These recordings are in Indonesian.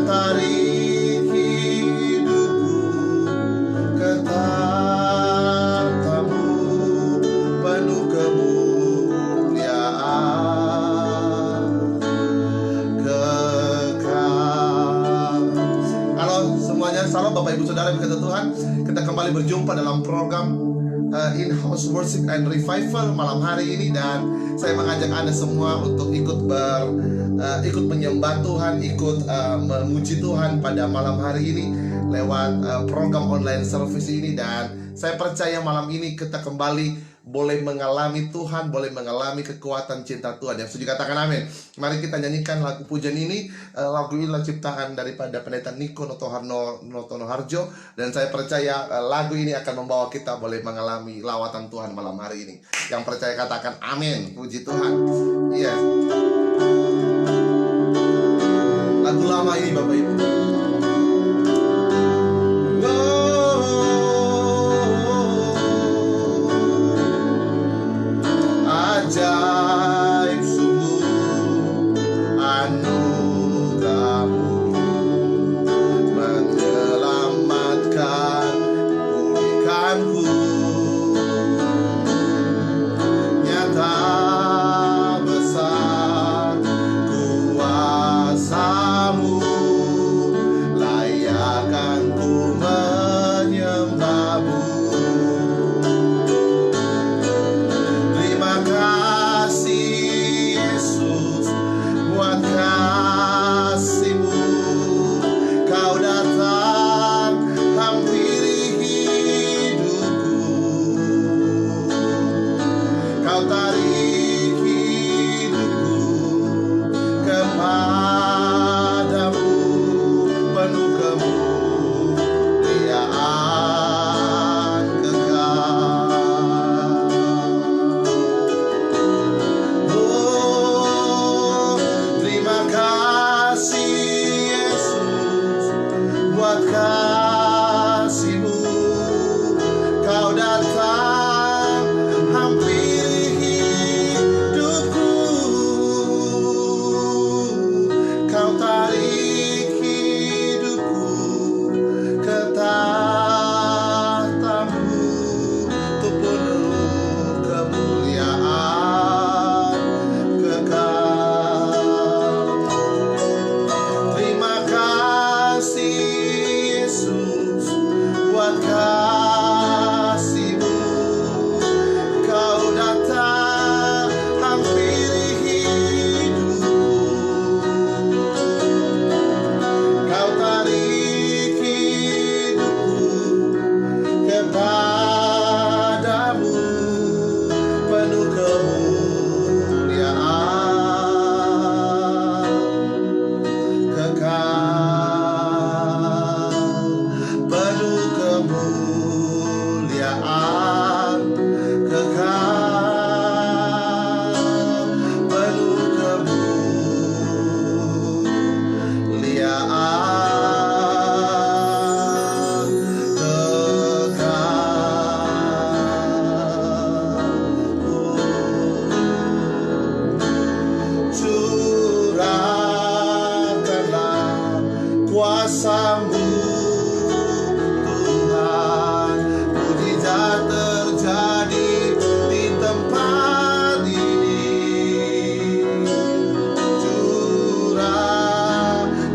tarik hidupku ke tatamu, penuh kemuliaan kekal. Halo semuanya, salam Bapak Ibu Saudara yang berkata Tuhan. Kita kembali berjumpa dalam program In-House Worship and Revival malam hari ini, dan saya mengajak Anda semua untuk ikut menyembah Tuhan, ikut memuji Tuhan pada malam hari ini lewat program online service ini. Dan saya percaya malam ini kita kembali boleh mengalami Tuhan, boleh mengalami kekuatan cinta Tuhan. Yang setuju katakan amin. Mari kita nyanyikan lagu pujian ini. Lagu ini adalah ciptaan daripada pendeta Niko Notono Harjo, dan saya percaya lagu ini akan membawa kita boleh mengalami lawatan Tuhan malam hari ini. Yang percaya katakan amin. Puji Tuhan. Iya. Lagu lama ini Bapak Ibu. Ajaib sungguh anugerah-Mu, menyelamatkan, pulihkanku. Nyata besar kuasa-Mu, layakkan ku menyembah-Mu. Terima kasih Yesus buat kasih-Mu. Kau datang hampiri hidupku, Kau tarik hidupku kepadamu, penuh kemuliaan kekal. Oh, terima kasih Yesus buat kasih-Mu. Kau datang hampiri hidupku, Kau tarik hidupku ke tahta-Mu, untuk penuh kemuliaan kekal. Terima kasih Yesus buat kasih-Mu. Kau datang hampiri hidupku, Kau tarik hidupku kepadamu, penuh kemuliaan kekal, penuh kemuliaan kekal, penuh kemuliaan kekal. Curahkanlah kuasa-Mu Tuhan, mujizat terjadi di tempat ini.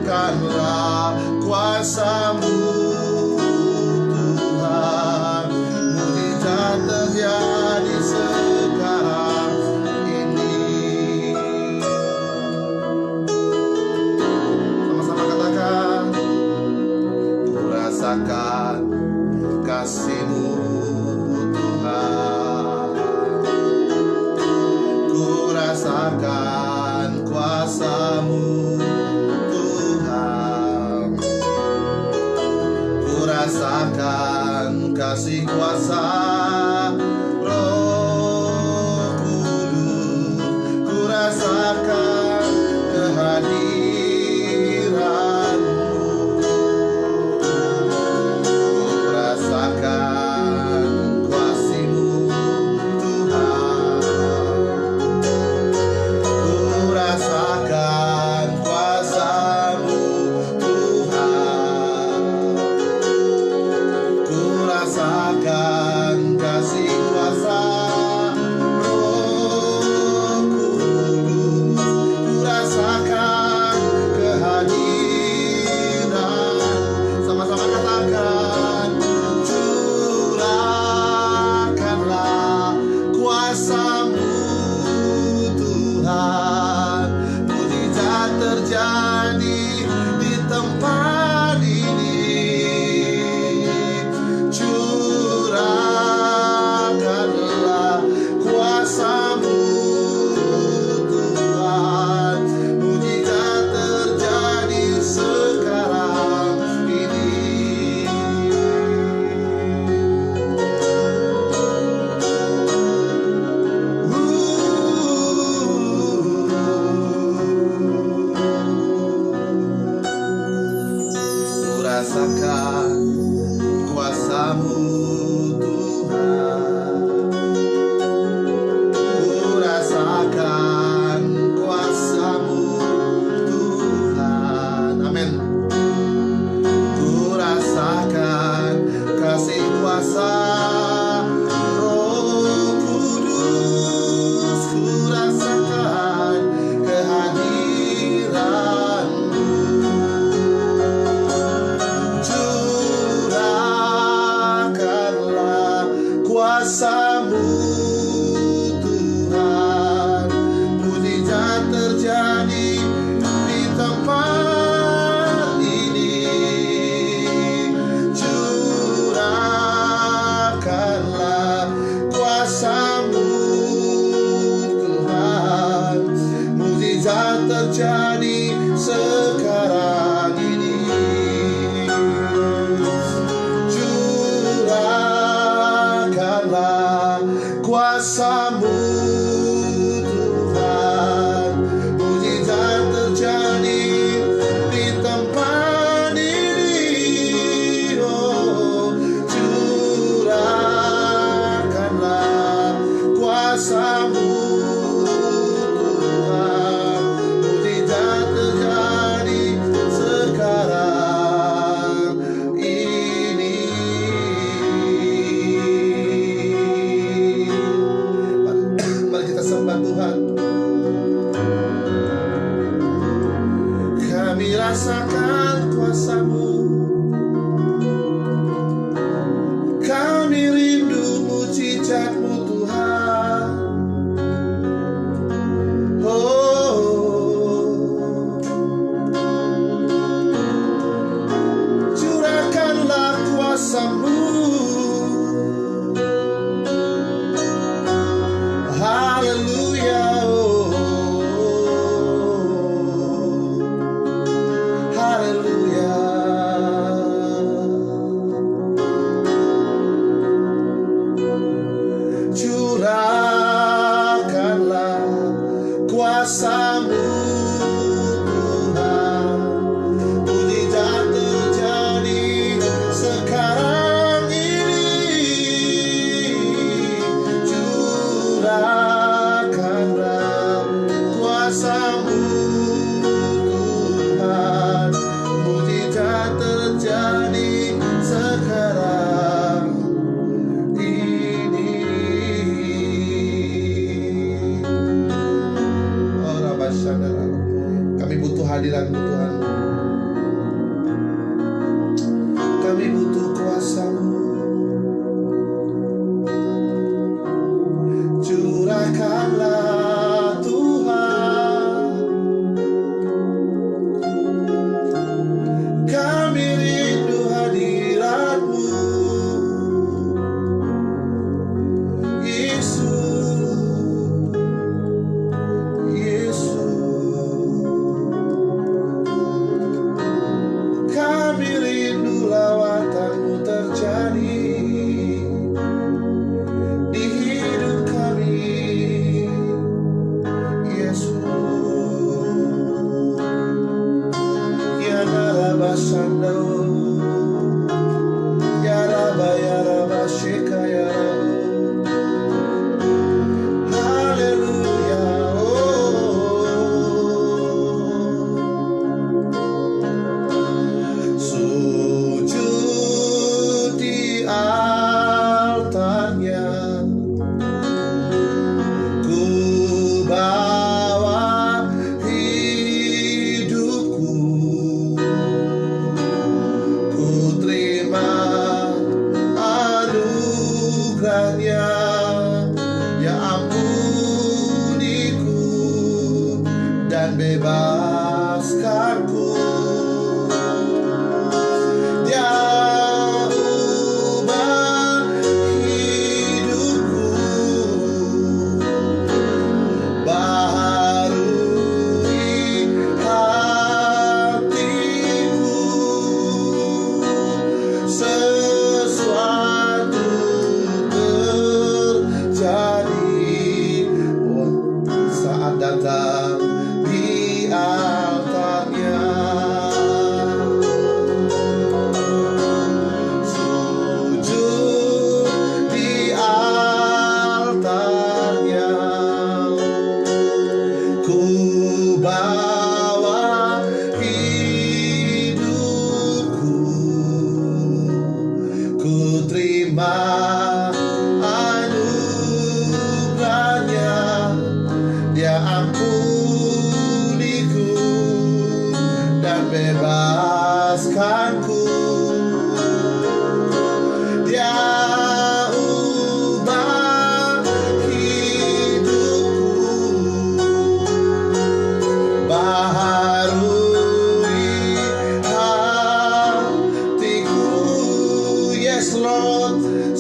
Curahkanlah kuasa-Mu Tuhan, mujizat terjadi sekarang ini. Sama-sama katakan, ku rasakan kasih-Mu Tuhan, ku rasakan kuasa-Mu Tuhan, ku rasakan kasih kuasa Roh Kudus, ku rasakan kehadiran-Mu, ku rasakan kasih-Mu Tuhan, ku rasakan kuasa-Mu Tuhan. rasakan kuasa-Mu Tuhan. Ku rasakan kuasa-Mu Tuhan. Amin. Ku rasakan kasih kuasa Roh Kudus. Ku rasakan kehadiran-Mu. Curahkanlah kuasa-Mu Tuhan. Mujizat terjadi di tempat ini. Curahkanlah kuasa-Mu Tuhan. Mujizat terjadi sekarang ini. Curahkanlah kuasa-Mu Tuhan. Mujizat terjadi di tempat ini. Oh, curahkanlah kuasa-Mu Tuhan. Mujizat terjadi sekarang ini. Mari kita sembah Tuhan. Kami rasakan kuasa-Mu. Kami rindu mujizat-Mu Tuhan. Oh, curahkanlah kuasa-Mu. Haleluya. Haleluya. Curahkanlah kuasa-Mu Tuhan. Mujizat terjadi sekarang ini. Curahkanlah kuasa-Mu Tuhan. Mujizat terjadi sekarang ini. Oh, Rabbashana. Kami butuh hadirat-Mu Tuhan. Kami butuh kuasa-Mu. Curahkanlah Tuhan. Kami rindu hadirat-Mu. Yesus, Yesus. Kami rindu lawatan-Mu terjadi di hidup kami. Yesus. Ya Narabasando, Ya Rabba, Ya Rabba, Sheka, Ya Rabba. Haleluya. Sujud di altarnya. Ku bawa hidupku.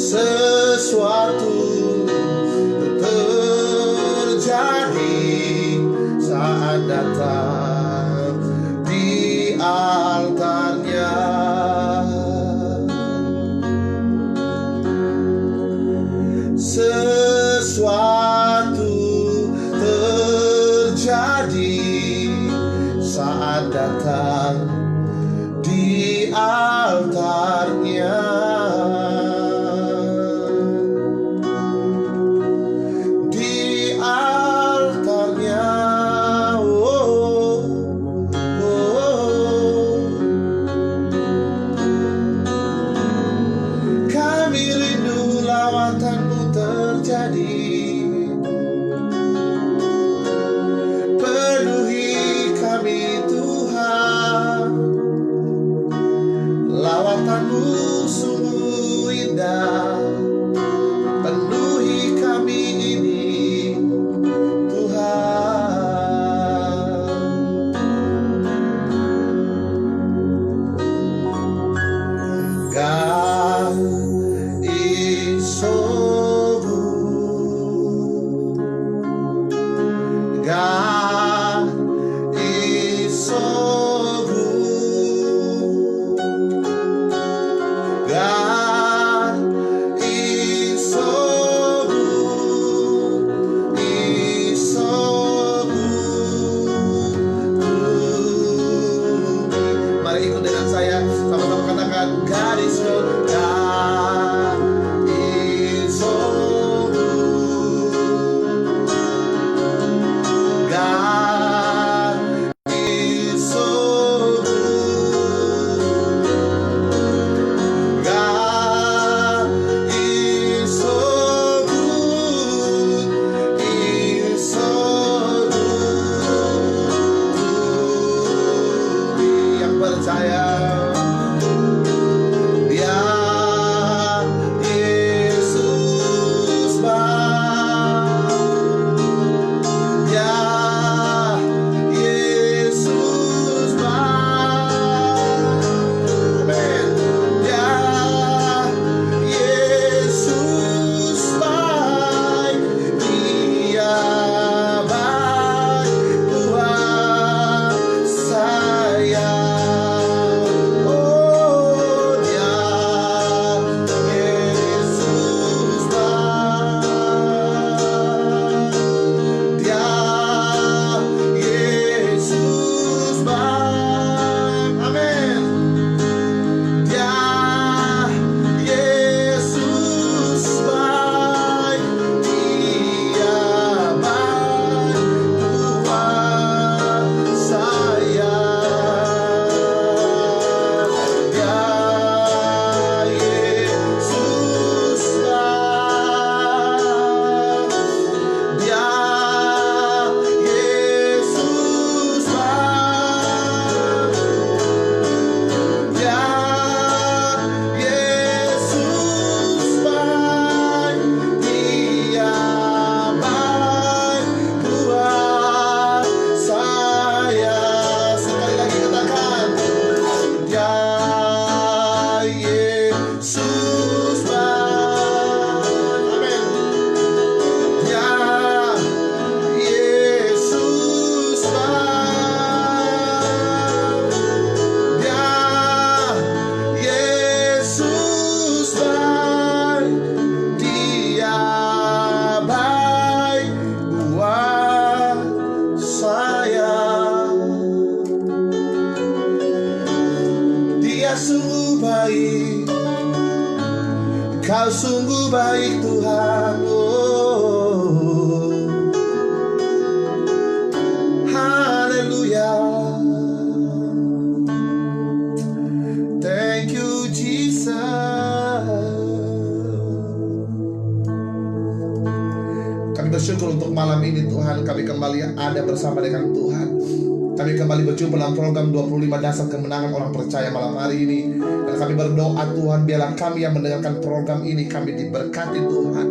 sesuatu terjadi saat datang di altarnya. Sesuatu terjadi saat datang di altarnya. Di altarnya. Oh, oh. Kami rindu lawatanmu terjadi. Penuhi kami Tuhan, lawatanmu sungguh indah. Penuhi kami ini Tuhan. God is so good. God is so good. God is so good. Is so good to me. Mari ikut dengan saya, sama-sama katakan God is so good. God is so good. God is so good. God is so good. Is so good to me. Yang percaya, biar Yesus biar Yesus amen. Biar Yesus baik, Dia baik buat saya. Oh, Dia Yesus baik, Dia Yesus baik, amin. Dia Yesus baik, Dia baik buat saya. Dia Yesus baik, Dia Yesus baik, Dia Yesus baik, Dia baik buat saya. Sekali lagi katakan, Dia Yesus baik, amin. Dia Yesus baik, Dia Yesus baik, Dia baik buat saya. Dia sungguh baik, Kau sungguh baik Tuhan. Oh, haleluya. Thank you Jesus. Kami bersyukur untuk malam ini Tuhan, kami kembali ada bersama dengan Tuhan. Kami kembali berjumpa dalam program 25 Dasar Kemenangan Orang Percaya malam hari ini. Dan kami berdoa Tuhan, biarlah kami yang mendengarkan program ini, kami diberkati Tuhan.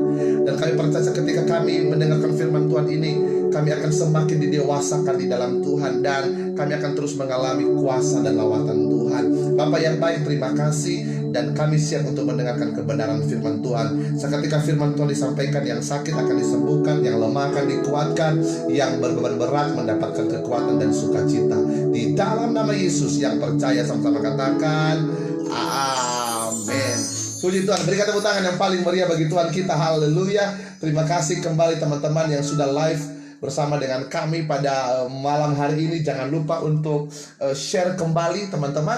Dan kami percaya ketika kami mendengarkan firman Tuhan ini, kami akan semakin didewasakan di dalam Tuhan. Dan kami akan terus mengalami kuasa dan lawatan Tuhan. Tuhan. Bapa yang baik, terima kasih, dan kami siap untuk mendengarkan kebenaran firman Tuhan. Seketika firman Tuhan disampaikan, yang sakit akan disembuhkan, yang lemah akan dikuatkan, yang berbeban berat mendapatkan kekuatan dan sukacita. Di dalam nama Yesus, yang percaya sama-sama katakan amin. Puji Tuhan, berikan tepuk tangan yang paling meriah bagi Tuhan kita. Haleluya. Terima kasih kembali teman-teman yang sudah live bersama dengan kami pada malam hari ini. Jangan lupa untuk share kembali teman-teman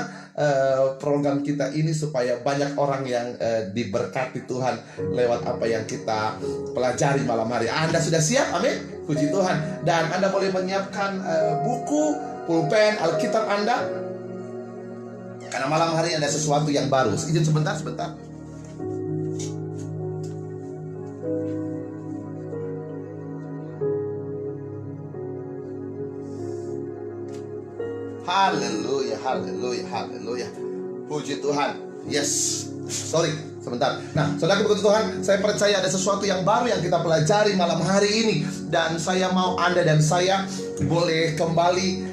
program kita ini, supaya banyak orang yang diberkati Tuhan lewat apa yang kita pelajari malam hari. Anda sudah siap? Amin. Puji Tuhan. Dan Anda boleh menyiapkan buku, pulpen, Alkitab Anda, karena malam hari ada sesuatu yang baru. Izin sebentar. Haleluya. Puji Tuhan. Yes. Sorry, sebentar. Nah, saudara puji Tuhan, saya percaya ada sesuatu yang baru yang kita pelajari malam hari ini. Dan saya mau Anda dan saya boleh kembali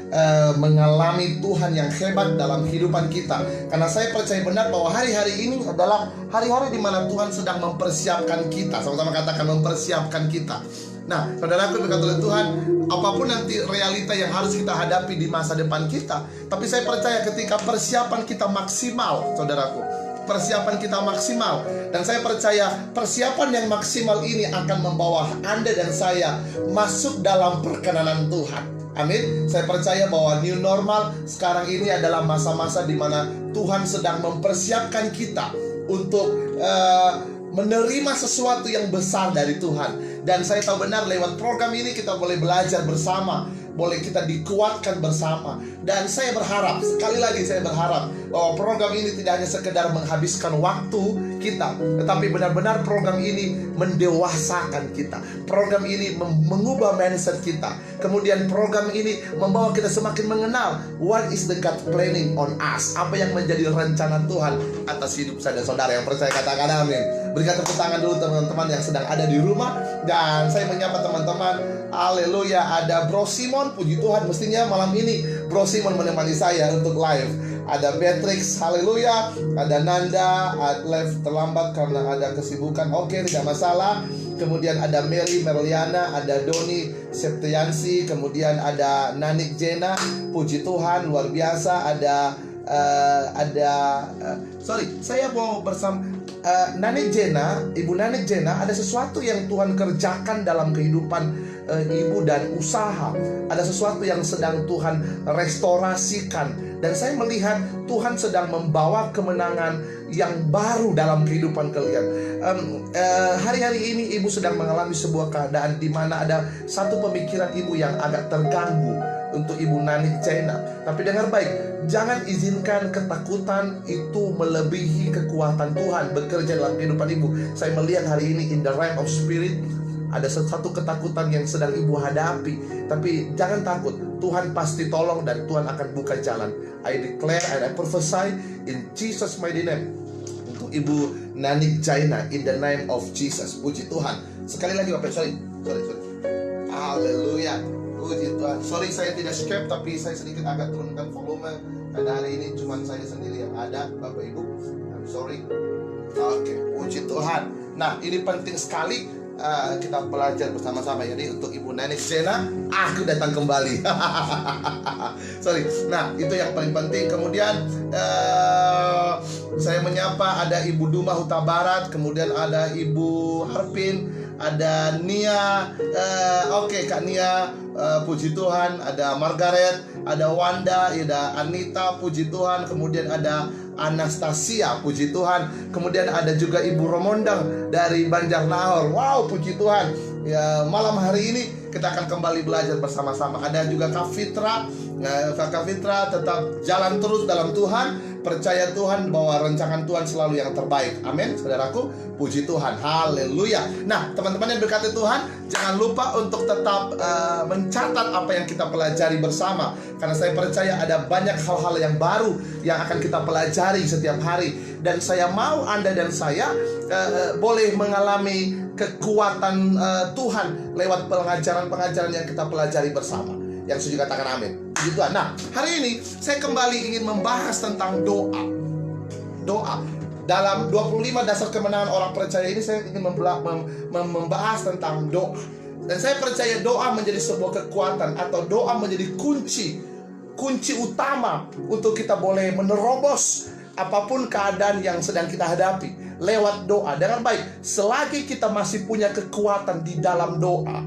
mengalami Tuhan yang hebat dalam kehidupan kita. Karena saya percaya benar bahwa hari-hari ini adalah hari-hari di mana Tuhan sedang mempersiapkan kita. Sama-sama katakan, mempersiapkan kita. Nah, saudaraku berkata oleh Tuhan, apapun nanti realita yang harus kita hadapi di masa depan kita, tapi saya percaya ketika persiapan kita maksimal, saudaraku, persiapan kita maksimal, dan saya percaya persiapan yang maksimal ini akan membawa Anda dan saya masuk dalam perkenanan Tuhan. Amin. Saya percaya bahwa new normal sekarang ini adalah masa-masa di mana Tuhan sedang mempersiapkan kita untuk menerima sesuatu yang besar dari Tuhan. Dan saya tahu benar lewat program ini kita boleh belajar bersama, boleh kita dikuatkan bersama. Dan saya berharap, sekali lagi saya berharap bahwa program ini tidak hanya sekedar menghabiskan waktu kita, tetapi benar-benar program ini mendewasakan kita. Program ini mengubah mindset kita. Kemudian program ini membawa kita semakin mengenal what is the God planning on us. Apa yang menjadi rencana Tuhan atas hidup saya dan saudara. Yang percaya katakan amin. Berikan tepuk tangan dulu teman-teman yang sedang ada di rumah. Dan saya menyapa teman-teman. Haleluya, ada Bro Simon. Puji Tuhan, mestinya malam ini Bro Simon menemani saya untuk live. Ada Beatrix, haleluya. Ada Nanda, live terlambat karena ada kesibukan. Oke, tidak masalah. Kemudian ada Mary Merliana, ada Doni Septiansi, kemudian ada Nanik Jena. Puji Tuhan, luar biasa. Saya mau bersama Nanik Jena, Ibu Nanik Jena. Ada sesuatu yang Tuhan kerjakan dalam kehidupan ibu dan usaha. Ada sesuatu yang sedang Tuhan restorasikan. Dan saya melihat Tuhan sedang membawa kemenangan yang baru dalam kehidupan kalian. Hari-hari ini ibu sedang mengalami sebuah keadaan di mana ada satu pemikiran ibu yang agak terganggu untuk Ibu Nanik Jena. Tapi dengar baik, jangan izinkan ketakutan itu melebihi kekuatan Tuhan bekerja dalam kehidupan ibu. Saya melihat hari ini in the realm of spirit, ada satu ketakutan yang sedang ibu hadapi. Tapi jangan takut, Tuhan pasti tolong dan Tuhan akan buka jalan. I declare and I prophesy in Jesus mighty name untuk Ibu Nanik Jena, in the name of Jesus. Puji Tuhan. Sekali lagi Bapak, sorry. Haleluya. Puji Tuhan. Sorry saya tidak skip, tapi saya sedikit agak turunkan volume karena hari ini cuma saya sendiri yang ada, Bapak Ibu. I'm sorry. Oke, puji Tuhan. Nah, ini penting sekali kita belajar bersama-sama. Jadi untuk Ibu Nanik Jena, aku datang kembali. Sorry. Nah, itu yang paling penting. Kemudian saya menyapa ada Ibu Duma Huta Barat, kemudian ada Ibu Harpin, ada Nia. Oke, Kak Nia, puji Tuhan. Ada Margaret, ada Wanda, ada Anita, puji Tuhan. Kemudian ada Anastasia, puji Tuhan. Kemudian ada juga Ibu Romondang dari Banjarnahor. Wow, puji Tuhan. Ya, malam hari ini kita akan kembali belajar bersama-sama. Ada juga Kak Fitra. Kak Fitra tetap jalan terus dalam Tuhan. Percaya Tuhan bahwa rancangan Tuhan selalu yang terbaik. Amin, saudaraku. Puji Tuhan. Haleluya. Nah, teman-teman yang berkati Tuhan, jangan lupa untuk tetap mencatat apa yang kita pelajari bersama. Karena saya percaya ada banyak hal-hal yang baru yang akan kita pelajari setiap hari. Dan saya mau Anda dan saya boleh mengalami kekuatan Tuhan lewat pengajaran-pengajaran yang kita pelajari bersama. Yang setuju katakan amin. Puji Tuhan. Nah, hari ini saya kembali ingin membahas tentang doa. Doa. Dalam 25 dasar kemenangan orang percaya ini, saya ingin membahas tentang doa. Dan saya percaya doa menjadi sebuah kekuatan, atau doa menjadi kunci utama untuk kita boleh menerobos apapun keadaan yang sedang kita hadapi lewat doa. Dengan baik, selagi kita masih punya kekuatan di dalam doa,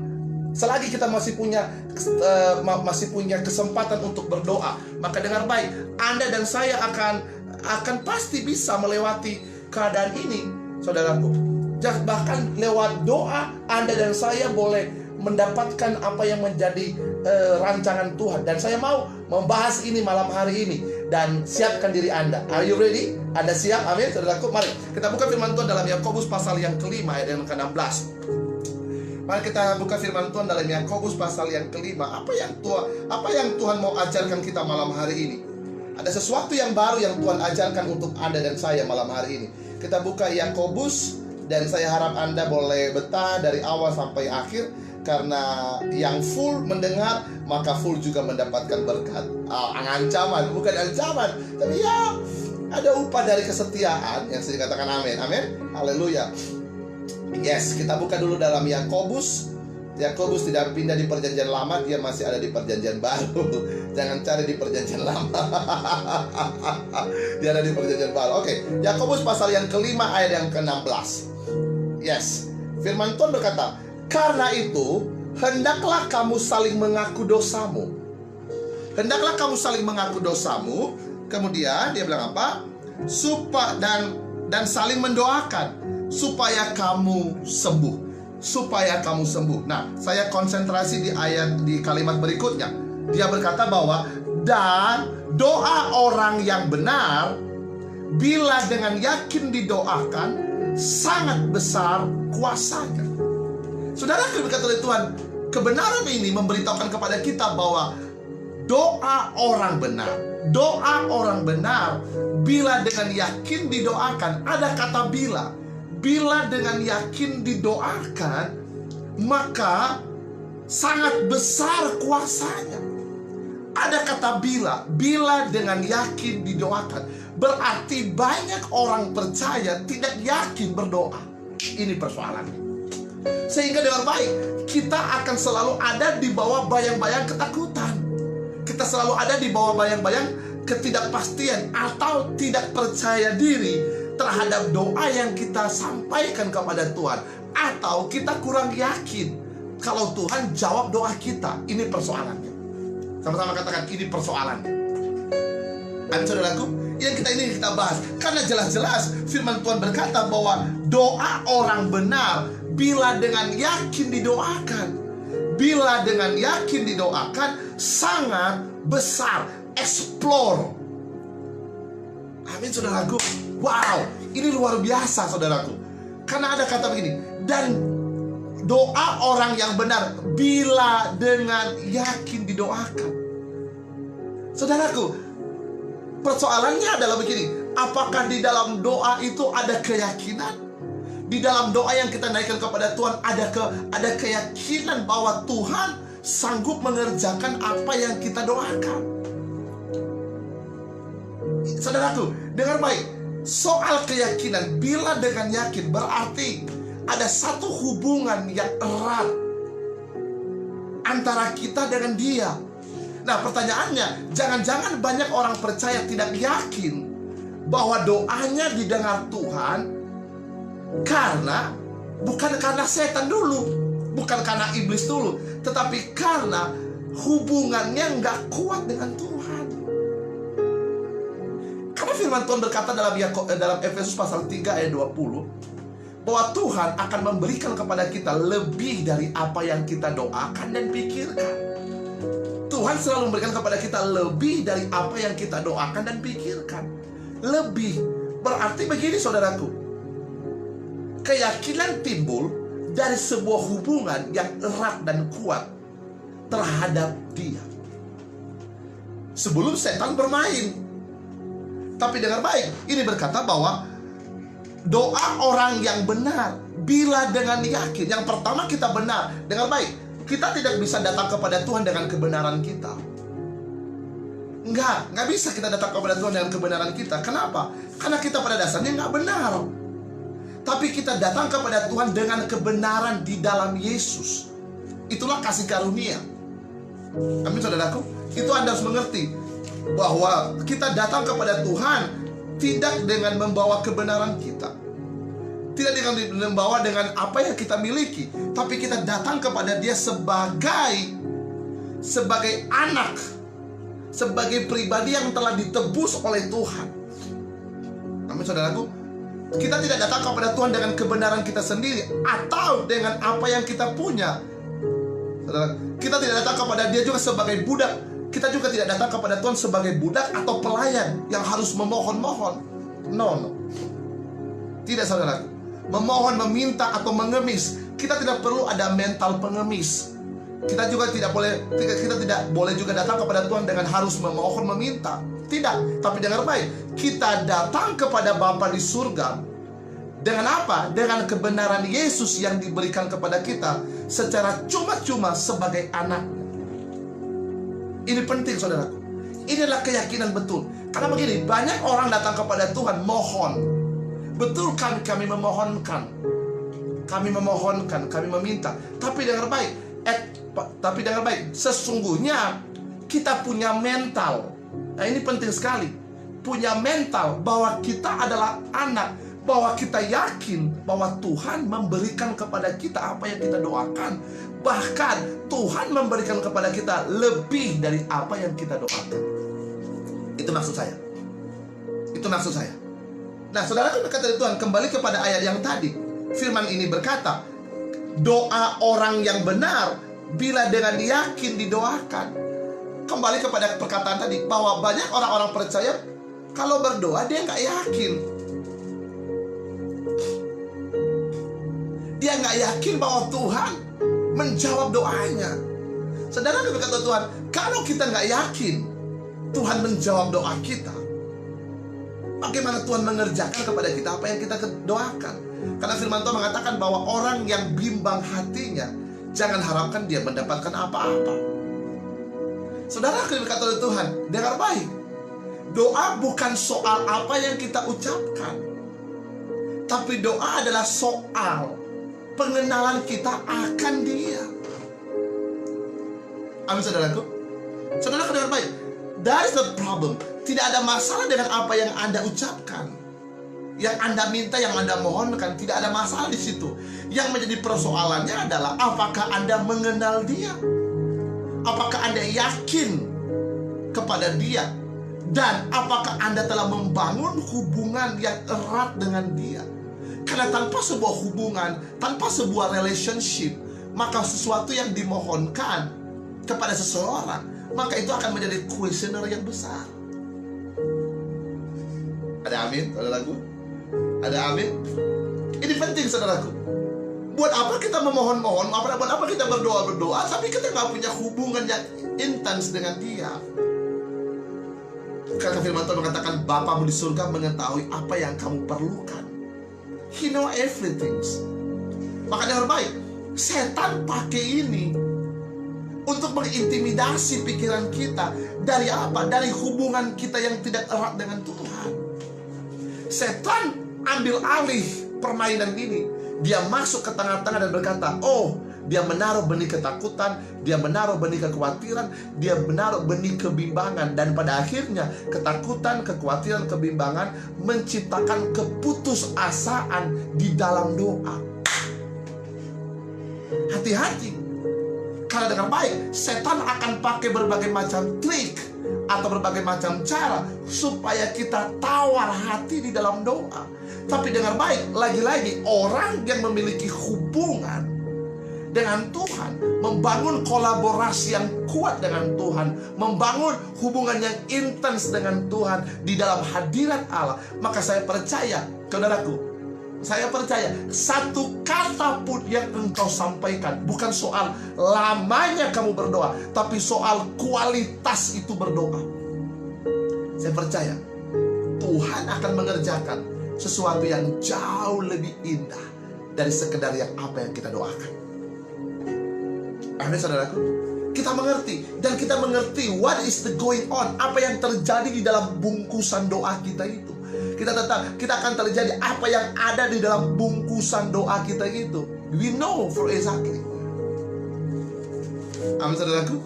selagi kita masih punya kesempatan untuk berdoa, maka dengan baik Anda dan saya akan pasti bisa melewati keadaan ini, saudaraku. Bahkan lewat doa Anda dan saya boleh mendapatkan apa yang menjadi rancangan Tuhan. Dan saya mau membahas ini malam hari ini. Dan siapkan diri Anda. Are you ready? Anda siap? Amin, saudaraku. Mari kita buka firman Tuhan dalam Yakobus pasal yang kelima ayat yang ke-16. Mari kita buka firman Tuhan dalam Yakobus pasal yang kelima. Apa yang Tuhan mau ajarkan kita malam hari ini? Ada sesuatu yang baru yang Tuhan ajarkan untuk Anda dan saya malam hari ini. Kita buka Yakobus, dan saya harap Anda boleh betah dari awal sampai akhir, karena yang full mendengar maka full juga mendapatkan berkat. Ancaman, bukan ancaman, tapi ya ada upah dari kesetiaan yang saya katakan. Amin, amin, haleluya. Yes, kita buka dulu dalam Yakobus. Yakobus tidak pindah di perjanjian lama, dia masih ada di perjanjian baru. Jangan cari di perjanjian lama. Dia ada di perjanjian baru. Oke, Yakobus pasal yang kelima ayat yang ke-16. Yes, firman Tuhan berkata, karena itu hendaklah kamu saling mengaku dosamu. Hendaklah kamu saling mengaku dosamu. Kemudian dia bilang apa? Dan saling mendoakan supaya kamu sembuh. Supaya kamu sembuh. Nah, saya konsentrasi di kalimat berikutnya. Dia berkata bahwa dan doa orang yang benar bila dengan yakin didoakan sangat besar kuasanya. Saudara, berkata oleh Tuhan, kebenaran ini memberitahukan kepada kita bahwa doa orang benar bila dengan yakin didoakan. Ada kata bila dengan yakin didoakan, maka sangat besar kuasanya. Ada kata bila dengan yakin didoakan. Berarti banyak orang percaya tidak yakin berdoa. Ini persoalannya. Sehingga dengan baik kita akan selalu ada di bawah bayang-bayang ketakutan. Kita selalu ada di bawah bayang-bayang ketidakpastian atau tidak percaya diri terhadap doa yang kita sampaikan kepada Tuhan, atau kita kurang yakin kalau Tuhan jawab doa kita. Ini persoalannya. Sama-sama katakan, ini persoalannya. Dan saudaraku, yang kita bahas, karena jelas-jelas firman Tuhan berkata bahwa doa orang benar bila dengan yakin didoakan, sangat besar, explore. Amin, saudaraku. Wow, ini luar biasa, saudaraku. Karena ada kata begini, dan doa orang yang benar bila dengan yakin didoakan. Saudaraku, persoalannya adalah begini, apakah di dalam doa itu ada keyakinan? Di dalam doa yang kita naikkan kepada Tuhan ada keyakinan bahwa Tuhan sanggup mengerjakan apa yang kita doakan. Saudaraku, dengar baik. Soal keyakinan, bila dengan yakin, berarti ada satu hubungan yang erat antara kita dengan Dia. Nah, pertanyaannya, jangan-jangan banyak orang percaya tidak yakin bahwa doanya didengar Tuhan bukan karena setan dulu, bukan karena iblis dulu, tetapi karena hubungannya nggak kuat dengan Tuhan. Karena firman Tuhan berkata dalam Efesus pasal 3 ayat 20 bahwa Tuhan akan memberikan kepada kita lebih dari apa yang kita doakan dan pikirkan. Tuhan selalu memberikan kepada kita lebih dari apa yang kita doakan dan pikirkan. Lebih berarti begini, saudaraku, keyakinan timbul dari sebuah hubungan yang erat dan kuat terhadap Dia sebelum setan bermain. Tapi dengar baik, ini berkata bahwa doa orang yang benar bila dengan yakin. Yang pertama, kita benar. Dengar baik, kita tidak bisa datang kepada Tuhan dengan kebenaran kita. Nggak bisa kita datang kepada Tuhan dengan kebenaran kita. Kenapa? Karena kita pada dasarnya nggak benar. Tapi kita datang kepada Tuhan dengan kebenaran di dalam Yesus. Itulah kasih karunia. Amin saudaraku. Itu Anda harus mengerti bahwa kita datang kepada Tuhan tidak dengan membawa kebenaran kita, tidak dengan membawa dengan apa yang kita miliki, tapi kita datang kepada Dia sebagai anak, sebagai pribadi yang telah ditebus oleh Tuhan. Amin saudaraku. Kita tidak datang kepada Tuhan dengan kebenaran kita sendiri atau dengan apa yang kita punya. Saudara, kita tidak datang kepada Dia juga sebagai budak. Kita juga tidak datang kepada Tuhan sebagai budak atau pelayan yang harus memohon-mohon. No. Tidak saudara. Memohon, meminta atau mengemis. Kita tidak perlu ada mental pengemis. Kita tidak boleh juga datang kepada Tuhan dengan harus memohon, meminta. Tidak, tapi dengar baik, kita datang kepada Bapa di surga dengan apa? Dengan kebenaran Yesus yang diberikan kepada kita secara cuma-cuma sebagai anak. Ini penting saudaraku. Ini adalah keyakinan betul. Karena begini, banyak orang datang kepada Tuhan mohon. Betul, kami memohonkan. Kami memohonkan, kami meminta. Tapi dengar baik, sesungguhnya kita punya mental. Nah ini penting sekali. Punya mental bahwa kita adalah anak, bahwa kita yakin bahwa Tuhan memberikan kepada kita apa yang kita doakan. Bahkan Tuhan memberikan kepada kita lebih dari apa yang kita doakan. Itu maksud saya. Nah saudara kan berkata dari Tuhan, kembali kepada ayat yang tadi. Firman ini berkata, doa orang yang benar bila dengan yakin didoakan. Kembali kepada perkataan tadi, bahwa banyak orang-orang percaya kalau berdoa dia nggak yakin. Dia nggak yakin bahwa Tuhan menjawab doanya. Saudara berkata Tuhan, kalau kita nggak yakin Tuhan menjawab doa kita, bagaimana Tuhan mengerjakan kepada kita apa yang kita doakan? Karena firman Tuhan mengatakan bahwa orang yang bimbang hatinya, jangan harapkan dia mendapatkan apa-apa. Saudara berkata oleh Tuhan, dengar baik, doa bukan soal apa yang kita ucapkan, tapi doa adalah soal pengenalan kita akan Dia. Amin saudaraku. Saudara dengar baik, that is the problem. Tidak ada masalah dengan apa yang Anda ucapkan, yang Anda minta, yang Anda mohonkan. Tidak ada masalah di situ. Yang menjadi persoalannya adalah apakah Anda mengenal Dia? Apakah Anda yakin kepada Dia? Dan apakah Anda telah membangun hubungan yang erat dengan Dia? Karena tanpa sebuah hubungan, tanpa sebuah relationship, maka sesuatu yang dimohonkan kepada seseorang, maka itu akan menjadi kuesioner yang besar. Ada amin, saudaraku? Ada amin? Ini penting saudaraku. Buat apa kita memohon-mohon, buat apa kita berdoa-berdoa, tapi kita nggak punya hubungan yang intens dengan Dia. Karena firman Tuhan mengatakan, Bapamu di surga mengetahui apa yang kamu perlukan. He know everything. Makanya harus baik, setan pakai ini untuk mengintimidasi pikiran kita. Dari apa? Dari hubungan kita yang tidak erat dengan Tuhan. Setan ambil alih permainan ini. Dia masuk ke tengah-tengah dan berkata, oh, dia menaruh benih ketakutan, dia menaruh benih kekhawatiran, dia menaruh benih kebimbangan. Dan pada akhirnya ketakutan, kekhawatiran, kebimbangan menciptakan keputusasaan di dalam doa. Hati-hati. Karena dengan baik, setan akan pakai berbagai macam trik atau berbagai macam cara supaya kita tawar hati di dalam doa. Tapi dengan baik, lagi-lagi orang yang memiliki hubungan dengan Tuhan, membangun kolaborasi yang kuat dengan Tuhan, membangun hubungan yang intens dengan Tuhan di dalam hadirat Allah, maka saya percaya, saudaraku, saya percaya satu kata pun yang engkau sampaikan bukan soal lamanya kamu berdoa, tapi soal kualitas itu berdoa. Saya percaya Tuhan akan mengerjakan sesuatu yang jauh lebih indah dari sekedar yang apa yang kita doakan. Amin saudaraku. kita mengerti. Dan kita mengerti what is the going on, apa yang terjadi di dalam bungkusan doa kita itu. Kita akan terjadi apa yang ada di dalam bungkusan doa kita itu. We know for exactly. Amin, saudaraku.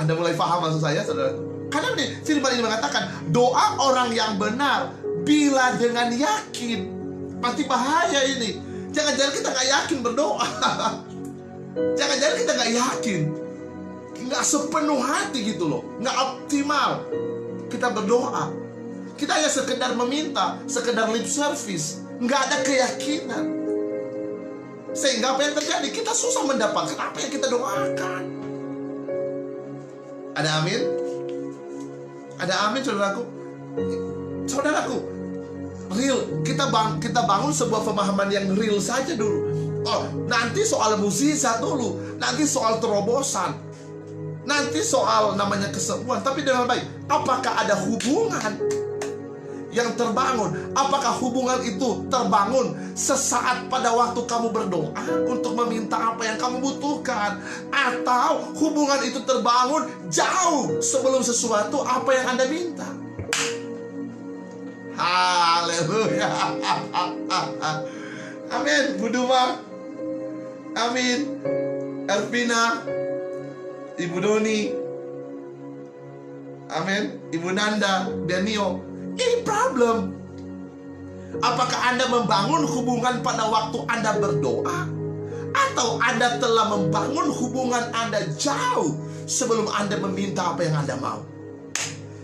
Anda mulai paham maksud saya, saudaraku? Karena firman ini mengatakan doa orang yang benar bila dengan yakin. Pasti bahaya ini. Jangan-jangan kita gak yakin berdoa. Jangan-jangan kita gak yakin, gak sepenuh hati gitu loh, gak optimal kita berdoa. Kita hanya sekedar meminta, sekedar lip service, gak ada keyakinan. Sehingga apa yang terjadi? Kita susah mendapatkan apa yang kita doakan. Ada amin? Ada amin, saudaraku? Saudaraku, real, kita bangun sebuah pemahaman yang real saja dulu. Oh, nanti soal mukjizat dulu, nanti soal terobosan, nanti soal namanya kesembuhan. Tapi dengan baik, apakah ada hubungan yang terbangun? Apakah hubungan itu terbangun sesaat pada waktu kamu berdoa untuk meminta apa yang kamu butuhkan? Atau hubungan itu terbangun jauh sebelum sesuatu apa yang Anda minta? Haleluya. Amin, Bu Duma. Amin, Ervina, Ibu Doni. Amin, Ibu Nanda, Danio. Ini problem. Apakah Anda membangun hubungan pada waktu Anda berdoa? Atau Anda telah membangun hubungan Anda jauh sebelum Anda meminta apa yang Anda mau?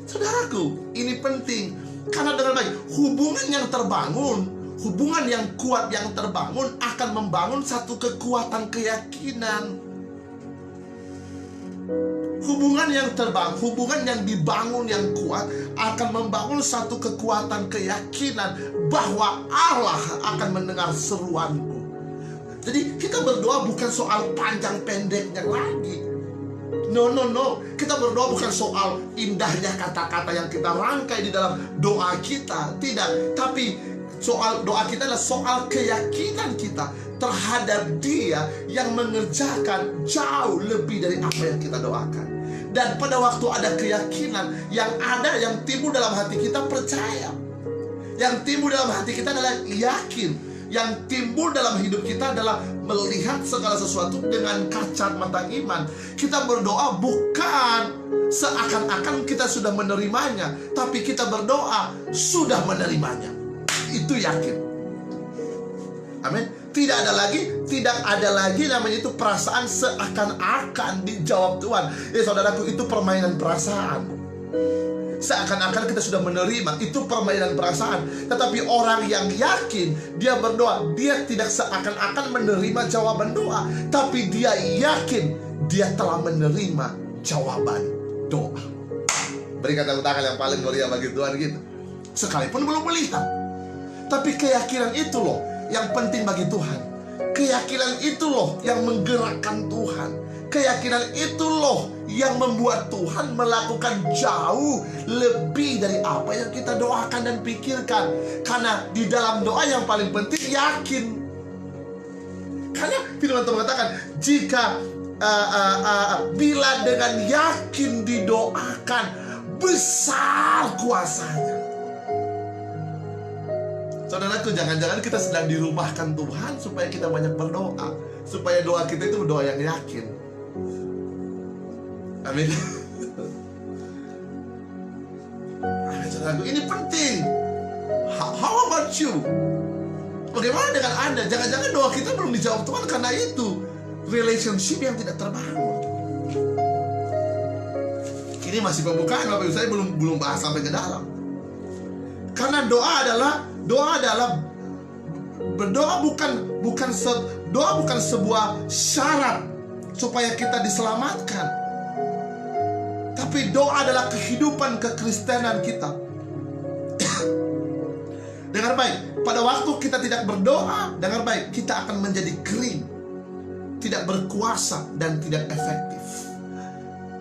Saudaraku, ini penting. Karena dengan baik, hubungan yang terbangun, hubungan yang kuat yang terbangun akan membangun satu kekuatan keyakinan. Hubungan yang terbangun, hubungan yang dibangun yang kuat akan membangun satu kekuatan keyakinan bahwa Allah akan mendengar seruanku. Jadi kita berdoa bukan soal panjang pendeknya lagi. No. Kita berdoa bukan soal indahnya kata-kata yang kita rangkai di dalam doa kita. Tidak. Tapi soal doa kita adalah soal keyakinan kita terhadap Dia yang mengerjakan jauh lebih dari apa yang kita doakan. Dan pada waktu ada keyakinan yang timbul dalam hati kita, percaya. Yang timbul dalam hati kita adalah yakin. Yang timbul dalam hidup kita adalah melihat segala sesuatu dengan kacamata iman. Kita berdoa bukan seakan-akan kita sudah menerimanya, tapi kita berdoa sudah menerimanya. Itu yakin. Amin. Tidak ada lagi namanya itu perasaan seakan-akan dijawab Tuhan. Saudaraku, itu permainan perasaan. Seakan-akan kita sudah menerima, itu permainan perasaan. Tetapi orang yang yakin, dia berdoa, dia tidak seakan-akan menerima jawaban doa, tapi dia yakin dia telah menerima jawaban doa. Berikan tepuk tangan yang paling mulia bagi Tuhan gitu. Sekalipun belum melihat, tapi keyakinan itu loh yang penting bagi Tuhan. Keyakinan itu loh yang menggerakkan Tuhan. Keyakinan itu loh yang membuat Tuhan melakukan jauh lebih dari apa yang kita doakan dan pikirkan. Karena di dalam doa yang paling penting yakin. Karena firman Tuhan mengatakan, jika bila dengan yakin didoakan, besar kuasanya. Saudaraku, jangan-jangan kita sedang dirumahkan Tuhan supaya kita banyak berdoa, supaya doa kita itu doa yang yakin. Amin. Amin, saudaraku, ini penting. How about you? Bagaimana dengan Anda? Jangan-jangan doa kita belum dijawab Tuhan karena itu relationship yang tidak terbangun. Ini masih pembukaan, Bapak Ibu, saya belum bahas sampai ke dalam. Karena berdoa bukan sebuah syarat supaya kita diselamatkan. Tapi doa adalah kehidupan kekristenan kita. Dengar baik, pada waktu kita tidak berdoa, dengar baik, kita akan menjadi kering, tidak berkuasa dan tidak efektif.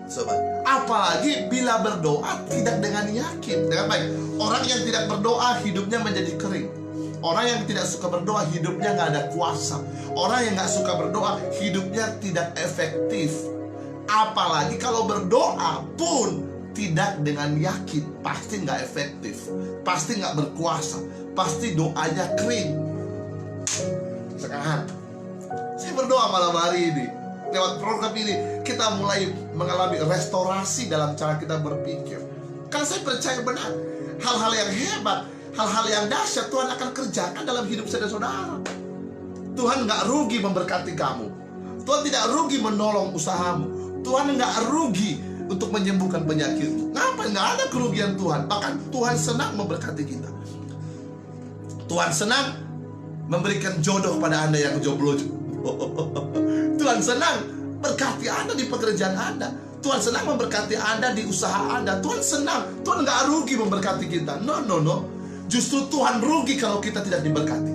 Sobat, apalagi bila berdoa tidak dengan yakin. Dengar baik, orang yang tidak berdoa hidupnya menjadi kering. Orang yang tidak suka berdoa hidupnya gak ada kuasa. Orang yang gak suka berdoa hidupnya tidak efektif. Apalagi kalau berdoa pun tidak dengan yakin, pasti nggak efektif, pasti nggak berkuasa, pasti doanya kering. Sekarang saya berdoa malam hari ini, lewat program ini kita mulai mengalami restorasi dalam cara kita berpikir. Karena saya percaya benar, hal-hal yang hebat, hal-hal yang dahsyat Tuhan akan kerjakan dalam hidup saya dan saudara. Tuhan nggak rugi memberkati kamu. Tuhan tidak rugi menolong usahamu. Tuhan nggak rugi untuk menyembuhkan penyakitmu. Ngapa? Nggak ada kerugian Tuhan. Bahkan Tuhan senang memberkati kita. Tuhan senang memberikan jodoh pada Anda yang jomblo. Tuhan senang berkati Anda di pekerjaan Anda. Tuhan senang memberkati Anda di usaha Anda. Tuhan senang. Tuhan nggak rugi memberkati kita. No. Justru Tuhan rugi kalau kita tidak diberkati.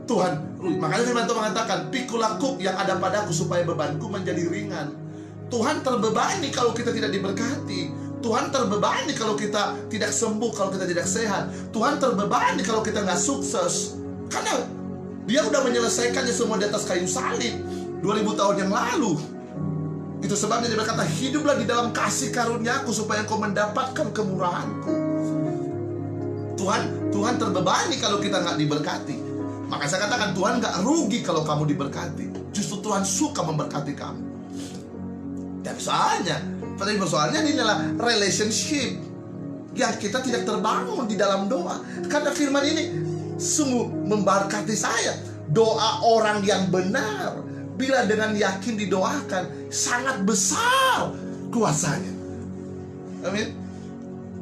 Tuhan rugi. Makanya firman Tuhan mengatakan, pikulah kuk yang ada padaku supaya bebanku menjadi ringan. Tuhan terbebani kalau kita tidak diberkati. Tuhan terbebani kalau kita tidak sembuh, kalau kita tidak sehat. Tuhan terbebani kalau kita nggak sukses. Karena Dia udah menyelesaikannya semua di atas kayu salib 2000 tahun yang lalu. Itu sebabnya Dia berkata, hiduplah di dalam kasih karunia-Ku supaya engkau mendapatkan kemurahan-Ku. Tuhan terbebani kalau kita nggak diberkati. Maka saya katakan, Tuhan nggak rugi kalau kamu diberkati. Justru Tuhan suka memberkati kamu. Dan persoalannya ini adalah relationship yang kita tidak terbangun di dalam doa. Karena firman ini sungguh memberkati saya. Doa orang yang benar, bila dengan yakin didoakan, sangat besar kuasanya. Amin.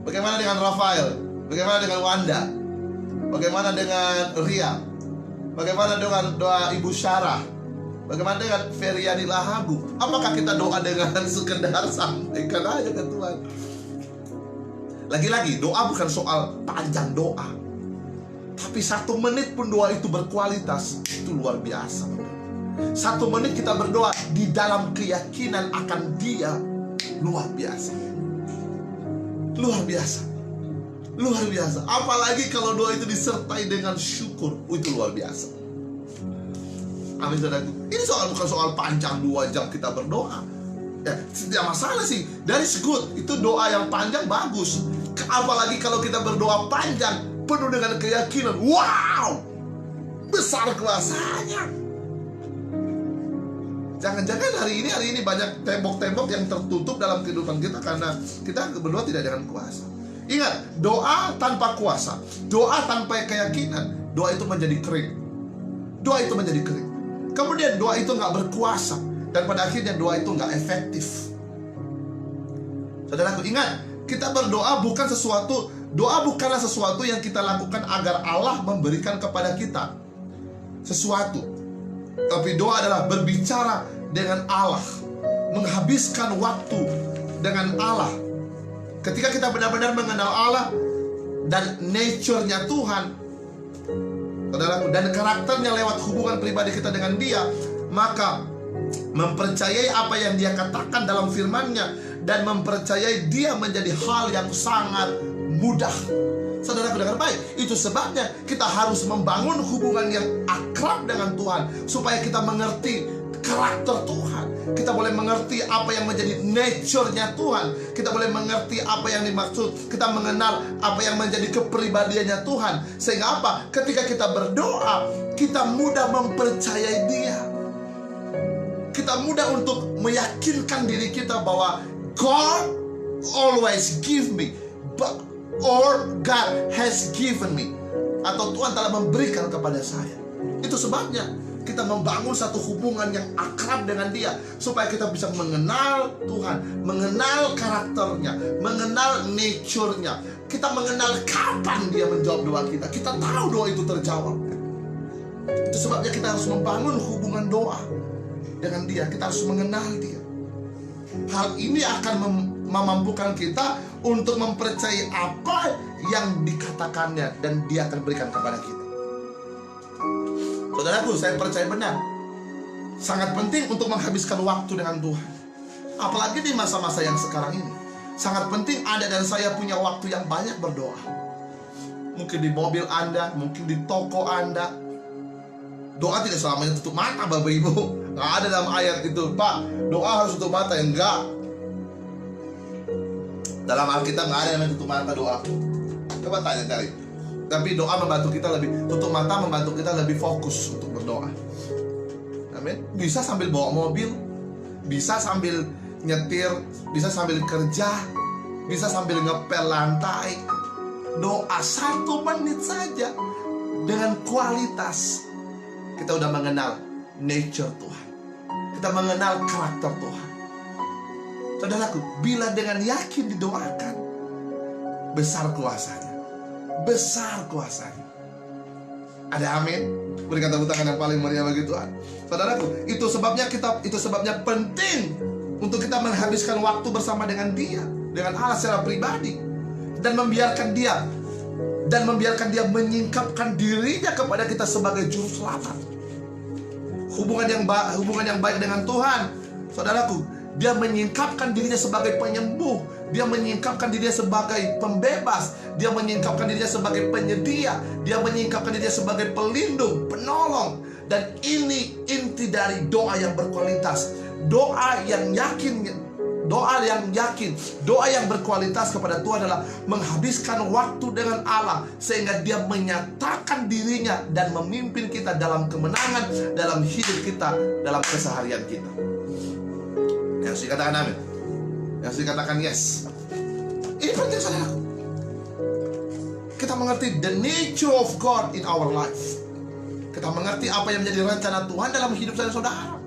Bagaimana dengan Rafael? Bagaimana dengan Wanda? Bagaimana dengan Ria? Bagaimana dengan doa Ibu Syarah? Bagaimana dengan Feryani Lahabu? Apakah kita doa dengan sekedar sampaikan aja ke Tuhan? Lagi-lagi, doa bukan soal panjang doa, tapi 1 menit pun doa itu berkualitas, itu luar biasa. 1 menit kita berdoa di dalam keyakinan akan Dia, luar biasa. Luar biasa. Luar biasa. Apalagi kalau doa itu disertai dengan syukur, itu luar biasa. Amin, saudaraku. Ini bukan soal panjang 2 jam kita berdoa. Ya, tidak masalah sih. That is good. Itu doa yang panjang bagus. Apalagi kalau kita berdoa panjang, penuh dengan keyakinan. Wow, besar kuasanya. Jangan-jangan hari ini banyak tembok-tembok yang tertutup dalam kehidupan kita karena kita berdoa tidak dengan kuasa. Ingat, doa tanpa kuasa, doa tanpa keyakinan, doa itu menjadi kering. Doa itu menjadi kering. Kemudian doa itu nggak berkuasa, dan pada akhirnya doa itu nggak efektif. Saudaraku, ingat, kita berdoa bukan sesuatu, doa bukanlah sesuatu yang kita lakukan agar Allah memberikan kepada kita sesuatu. Tapi doa adalah berbicara dengan Allah, menghabiskan waktu dengan Allah. Ketika kita benar-benar mengenal Allah dan nature-nya Tuhan, saudaraku, dan karakternya lewat hubungan pribadi kita dengan Dia, maka mempercayai apa yang Dia katakan dalam firman-Nya dan mempercayai Dia menjadi hal yang sangat mudah. Saudaraku, dengar baik. Itu sebabnya kita harus membangun hubungan yang akrab dengan Tuhan, supaya kita mengerti karakter Tuhan. Kita boleh mengerti apa yang menjadi nature-nya Tuhan. Kita boleh mengerti apa yang dimaksud. Kita mengenal apa yang menjadi kepribadiannya Tuhan. Sehingga apa? Ketika kita berdoa, kita mudah mempercayai Dia. Kita mudah untuk meyakinkan diri kita bahwa God always give me, or God has given me, atau Tuhan telah memberikan kepada saya. Itu sebabnya kita membangun satu hubungan yang akrab dengan Dia, supaya kita bisa mengenal Tuhan, mengenal karakternya, mengenal nature-nya. Kita mengenal kapan Dia menjawab doa kita. Kita tahu doa itu terjawab. Itu sebabnya kita harus membangun hubungan doa dengan Dia. Kita harus mengenal Dia. Hal ini akan memampukan kita untuk mempercayai apa yang dikatakannya, dan Dia akan berikan kepada kita. Saudaraku, saya percaya benar, sangat penting untuk menghabiskan waktu dengan Tuhan. Apalagi di masa-masa yang sekarang ini, sangat penting Anda dan saya punya waktu yang banyak berdoa. Mungkin di mobil Anda, mungkin di toko Anda. Doa tidak selamanya tutup mata, Bapak Ibu. Nggak ada dalam ayat itu, Pak, doa harus tutup mata. Enggak. Dalam Alkitab nggak ada yang tutup mata doa. Coba tanya cari. Tapi doa membantu kita lebih, tutup mata membantu kita lebih fokus untuk berdoa. Amin. Bisa sambil bawa mobil, bisa sambil nyetir, bisa sambil kerja, bisa sambil ngepel lantai. Doa 1 menit saja dengan kualitas, kita udah mengenal nature Tuhan, kita mengenal karakter Tuhan. Saudaraku, bila dengan yakin didoakan, besar kuasanya. Besar kuasanya. Ada amin? Berikan tepuk tangan yang paling meriah bagi Tuhan. Saudaraku, itu sebabnya penting untuk kita menghabiskan waktu bersama dengan Dia, dengan Allah secara pribadi, dan membiarkan Dia menyingkapkan dirinya kepada kita sebagai juru selamat. Hubungan yang baik dengan Tuhan, saudaraku, Dia menyingkapkan dirinya sebagai penyembuh, Dia menyingkapkan dirinya sebagai pembebas, Dia menyingkapkan dirinya sebagai penyedia, Dia menyingkapkan dirinya sebagai pelindung, penolong. Dan ini inti dari doa yang berkualitas. Doa yang yakin, doa yang berkualitas kepada Tuhan adalah menghabiskan waktu dengan Allah, sehingga Dia menyatakan dirinya dan memimpin kita dalam kemenangan, dalam hidup kita, dalam keseharian kita. Yang dikatakan amin, yang dikatakan yes. Ini penting, saudaraku. Kita mengerti the nature of God in our life. Kita mengerti apa yang menjadi rencana Tuhan dalam hidup saudara.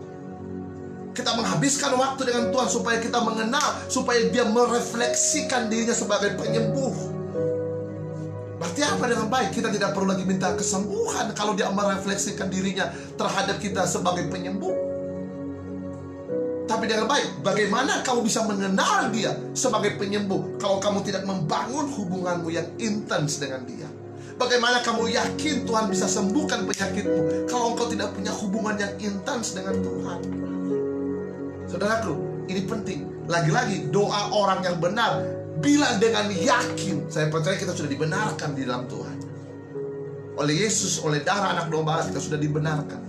Kita menghabiskan waktu dengan Tuhan supaya kita mengenal, supaya Dia merefleksikan dirinya sebagai penyembuh. Berarti apa dengan baik? Kita tidak perlu lagi minta kesembuhan kalau Dia merefleksikan dirinya terhadap kita sebagai penyembuh. Tapi dengan baik, bagaimana kamu bisa mengenal Dia sebagai penyembuh kalau kamu tidak membangun hubunganmu yang intens dengan Dia? Bagaimana kamu yakin Tuhan bisa sembuhkan penyakitmu kalau engkau tidak punya hubungan yang intens dengan Tuhan? Saudaraku, ini penting. Lagi-lagi, doa orang yang benar bila dengan yakin, saya percaya kita sudah dibenarkan di dalam Tuhan. Oleh Yesus, oleh darah anak domba kita sudah dibenarkan,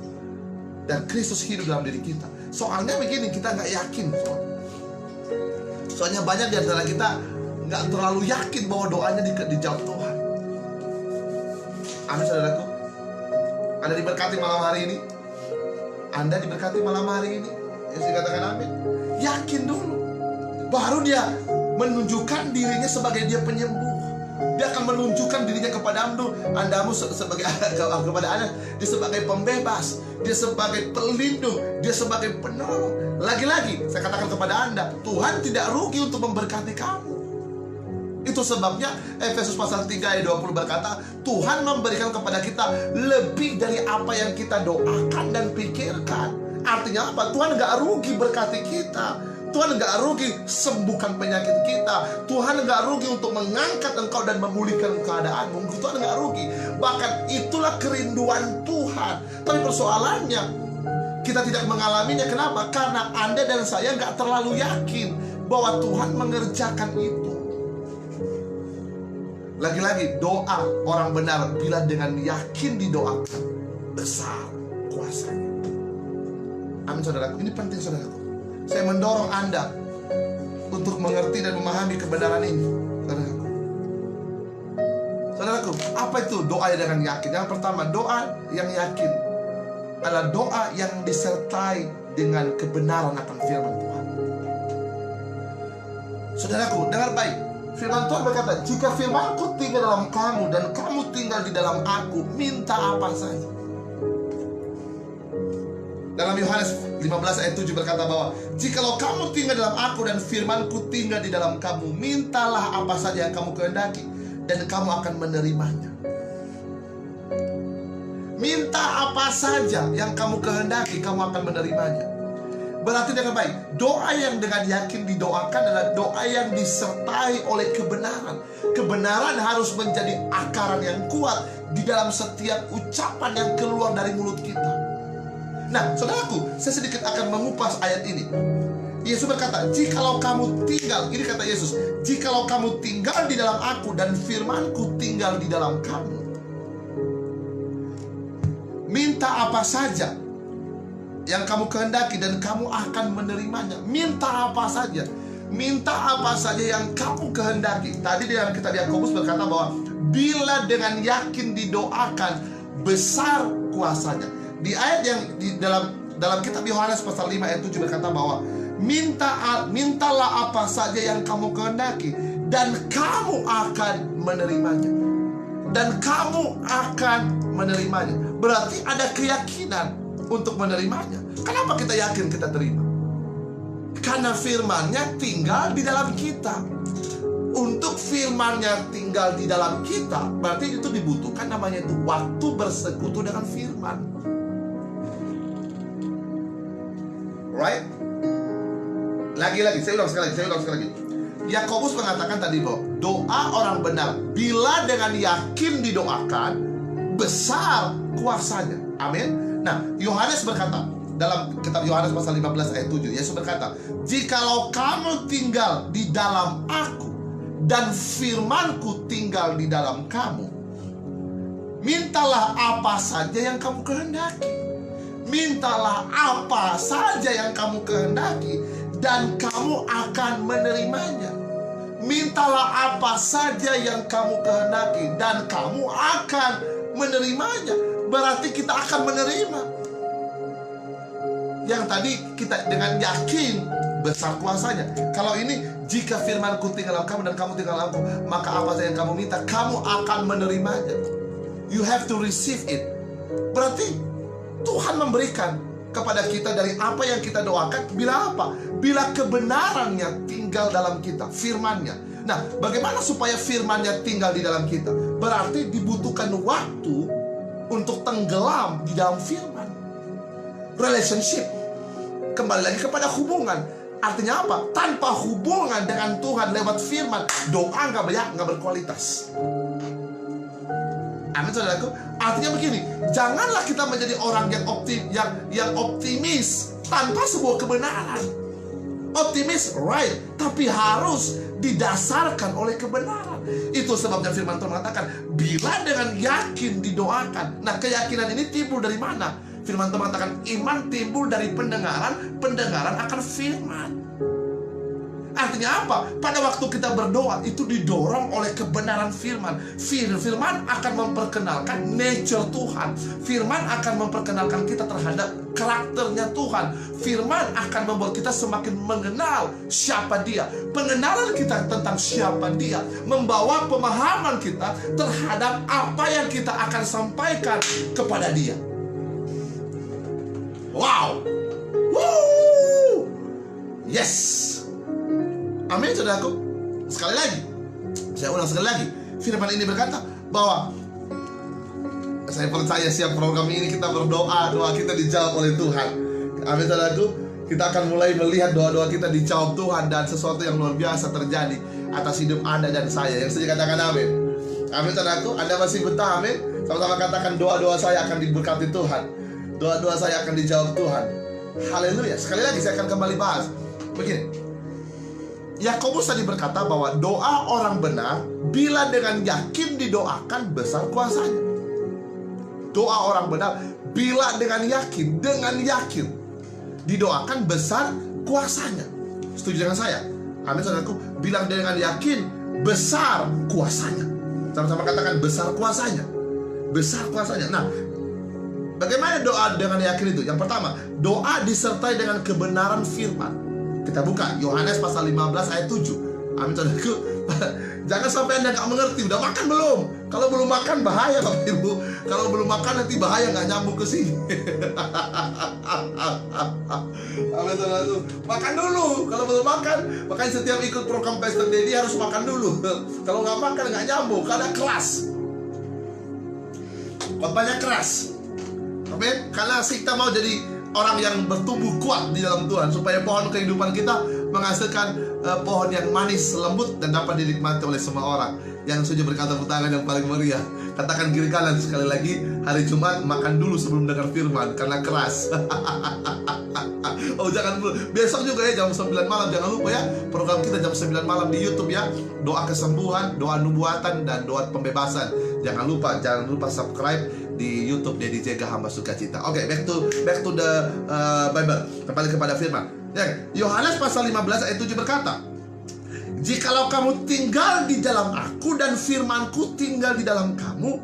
dan Kristus hidup dalam diri kita. Soalnya begini, kita nggak yakin. Soalnya banyak di antara kita nggak terlalu yakin bahwa doanya dijawab Tuhan. Amin, saudaraku. Anda diberkati malam hari ini. Anda diberkati malam hari ini. Yang dikatakan amin. Yakin dulu, baru Dia menunjukkan dirinya sebagai Dia penyembuh. Dia akan menunjukkan dirinya kepada Anda sebagai kepada Anda, Dia sebagai pembebas, Dia sebagai pelindung, Dia sebagai penolong. Lagi-lagi saya katakan kepada Anda, Tuhan tidak rugi untuk memberkati kamu. Itu sebabnya Efesus pasal 3 ayat 20 berkata, Tuhan memberikan kepada kita lebih dari apa yang kita doakan dan pikirkan. Artinya apa? Tuhan gak rugi berkati kita. Tuhan gak rugi sembuhkan penyakit kita. Tuhan gak rugi untuk mengangkat engkau dan memulihkan keadaanmu. Tuhan gak rugi. Bahkan itulah kerinduan Tuhan. Tapi persoalannya, kita tidak mengalaminya. Kenapa? Karena Anda dan saya gak terlalu yakin bahwa Tuhan mengerjakan itu. Lagi-lagi, doa orang benar bila dengan yakin didoakan, besar kuasanya. Amin, saudaraku. Ini penting, saudaraku. Saya mendorong Anda untuk mengerti dan memahami kebenaran ini, saudaraku. Saudaraku, apa itu doa dengan yakin? Yang pertama, doa yang yakin adalah doa yang disertai dengan kebenaran akan firman Tuhan. Saudaraku, dengar baik. Firman Tuhan berkata, jika firmanku tinggal dalam kamu dan kamu tinggal di dalam aku, minta apa saja. Dalam Yohanes 15 ayat 7 berkata bahwa jikalau kamu tinggal dalam aku dan firmanku tinggal di dalam kamu, mintalah apa saja yang kamu kehendaki dan kamu akan menerimanya. Minta apa saja yang kamu kehendaki, kamu akan menerimanya. Berarti dengan baik, doa yang dengan yakin didoakan adalah doa yang disertai oleh kebenaran. Kebenaran harus menjadi akaran yang kuat di dalam setiap ucapan yang keluar dari mulut kita. Nah, saudaraku, saya sedikit akan mengupas ayat ini. Yesus berkata, jikalau kamu tinggal, ini kata Yesus, jikalau kamu tinggal di dalam aku dan firmanku tinggal di dalam kamu, minta apa saja yang kamu kehendaki dan kamu akan menerimanya. Minta apa saja. Minta apa saja yang kamu kehendaki. Tadi dalam kitab Yakobus berkata bahwa bila dengan yakin didoakan, besar kuasanya. Di ayat yang di dalam kitab Yohanes pasal 5 ayat 7 berkata bahwa mintalah apa saja yang kamu kehendaki dan kamu akan menerimanya. Dan kamu akan menerimanya. Berarti ada keyakinan untuk menerimanya. Kenapa kita yakin kita terima? Karena firman-Nya tinggal di dalam kita. Untuk firman-Nya tinggal di dalam kita, berarti itu dibutuhkan namanya itu waktu bersekutu dengan firman. Right? Lagi-lagi, saya ulang sekali lagi. Yakobus mengatakan tadi bahwa doa orang benar bila dengan yakin didoakan, besar kuasanya. Amin. Nah, Yohanes berkata dalam kitab Yohanes pasal 15 ayat 7, Yesus berkata, "Jikalau kamu tinggal di dalam aku dan firman-Ku tinggal di dalam kamu, mintalah apa saja yang kamu kehendaki." Mintalah apa saja yang kamu kehendaki dan kamu akan menerimanya. Mintalah apa saja yang kamu kehendaki dan kamu akan menerimanya. Berarti kita akan menerima. Yang tadi kita dengan yakin besar kuasanya. Kalau ini, jika firman-Ku tinggal dalam kamu dan kamu tinggal dalam aku, maka apa saja yang kamu minta, kamu akan menerimanya. You have to receive it. Berarti Tuhan memberikan kepada kita dari apa yang kita doakan. Bila apa? Bila kebenarannya tinggal dalam kita, firman-Nya. Nah, bagaimana supaya firman-Nya tinggal di dalam kita? Berarti dibutuhkan waktu untuk tenggelam di dalam firman. Relationship. Kembali lagi kepada hubungan. Artinya apa? Tanpa hubungan dengan Tuhan lewat firman, doa nggak berkualitas. Amin, saudaraku. Artinya begini, janganlah kita menjadi orang yang optimis tanpa sebuah kebenaran. Optimis, right, tapi harus didasarkan oleh kebenaran. Itu sebabnya firman Tuhan mengatakan, bila dengan yakin didoakan. Nah, keyakinan ini timbul dari mana? Firman Tuhan mengatakan, iman timbul dari pendengaran, pendengaran akan firman. Artinya apa? Pada waktu kita berdoa, itu didorong oleh kebenaran firman. Firman akan memperkenalkan nature Tuhan. Firman akan memperkenalkan kita terhadap karakternya Tuhan. Firman akan membuat kita semakin mengenal siapa Dia. Pengenalan kita tentang siapa Dia membawa pemahaman kita terhadap apa yang kita akan sampaikan kepada Dia. Wow! Woo! Yes! Amin, saudaraku. Sekali lagi, saya ulang sekali lagi. Firman ini berkata bahwa saya percaya siap program ini kita berdoa, doa kita dijawab oleh Tuhan. Amin, saudaraku. Kita akan mulai melihat doa-doa kita dijawab Tuhan dan sesuatu yang luar biasa terjadi atas hidup Anda dan saya. Yang saya katakan amin. Amin, saudaraku. Anda masih betah, amin. Sama-sama katakan doa-doa saya akan diberkati Tuhan. Doa-doa saya akan dijawab Tuhan. Haleluya. Sekali lagi saya akan kembali bahas. Begini. Yakobus tadi berkata bahwa doa orang benar bila dengan yakin didoakan besar kuasanya. Doa orang benar bila dengan yakin didoakan besar kuasanya. Setuju dengan saya? Amin, saudaraku. Bilang dengan yakin besar kuasanya. Sama-sama katakan besar kuasanya. Besar kuasanya. Nah, bagaimana doa dengan yakin itu? Yang pertama, doa disertai dengan kebenaran firman. Kita buka Yohanes pasal 15 ayat 7. Amin, saudaraku. Jangan sampai Anda nggak mengerti. Udah makan belum? Kalau belum makan bahaya, Bapak Ibu. Kalau belum makan nanti bahaya, nggak nyambung ke sini. Amin, saudaraku. Makan dulu. Kalau belum makan, makanya setiap ikut program Pastor Dedi harus makan dulu. Kalau nggak makan nggak nyambung. Karena keras. Khotbahnya keras. Amin. Karena kita mau jadi orang yang bertumbuh kuat di dalam Tuhan, supaya pohon kehidupan kita menghasilkan pohon yang manis, lembut, dan dapat dinikmati oleh semua orang. Yang setuju berkata tepuk tangan yang paling meriah. Katakan kiri kanan sekali lagi, hari Jumat makan dulu sebelum dengar firman karena keras. Oh jangan dulu. Besok juga ya jam 9 malam, jangan lupa ya, program kita jam 9 malam di YouTube ya. Doa kesembuhan, doa nubuatan, dan doa pembebasan. Jangan lupa subscribe di YouTube DJ Hamba Sukacita. Oke, back to the Bible. Kembali kepada firman. Ya, Yohanes pasal 15 ayat 7 berkata, "Jikalau kamu tinggal di dalam aku dan firmanku tinggal di dalam kamu,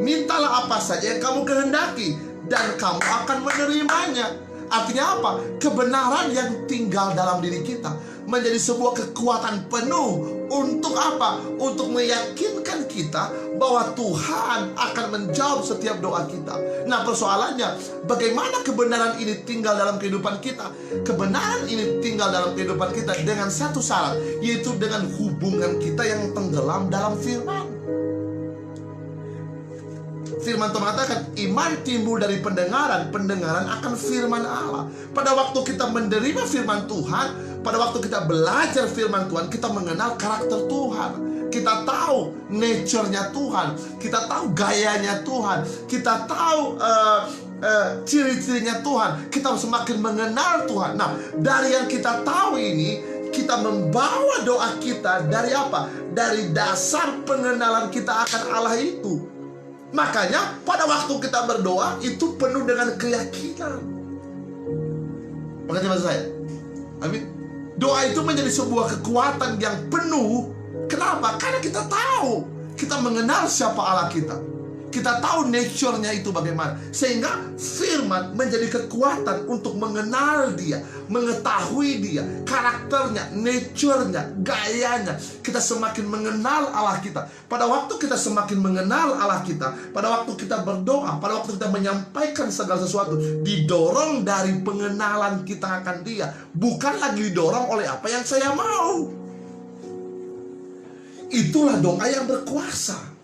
mintalah apa saja yang kamu kehendaki dan kamu akan menerimanya." Artinya apa? Kebenaran yang tinggal dalam diri kita menjadi sebuah kekuatan penuh untuk apa? Untuk meyakinkan kita bahwa Tuhan akan menjawab setiap doa kita. Nah, persoalannya, bagaimana kebenaran ini tinggal dalam kehidupan kita? Kebenaran ini tinggal dalam kehidupan kita dengan satu syarat, yaitu dengan hubungan kita yang tenggelam dalam firman. Firman Tuhan mengatakan, iman timbul dari pendengaran, pendengaran akan firman Allah. Pada waktu kita menerima firman Tuhan, pada waktu kita belajar firman Tuhan, kita mengenal karakter Tuhan. Kita tahu nature-nya Tuhan, kita tahu gayanya Tuhan, kita tahu ciri-cirinya Tuhan. Kita semakin mengenal Tuhan. Nah, dari yang kita tahu ini, kita membawa doa kita dari apa? Dari dasar pengenalan kita akan Allah itu. Makanya pada waktu kita berdoa itu penuh dengan keyakinan. Mengerti maksud saya? Amin. Doa itu menjadi sebuah kekuatan yang penuh. Kenapa? Karena kita tahu, kita mengenal siapa Allah kita. Kita tahu nature-nya itu bagaimana. Sehingga firman menjadi kekuatan untuk mengenal dia, mengetahui dia, karakternya, nature-nya, gayanya. Kita semakin mengenal Allah kita. Pada waktu kita semakin mengenal Allah kita, pada waktu kita berdoa, pada waktu kita menyampaikan segala sesuatu, didorong dari pengenalan kita akan dia. Bukan lagi didorong oleh apa yang saya mau. Itulah doa yang berkuasa.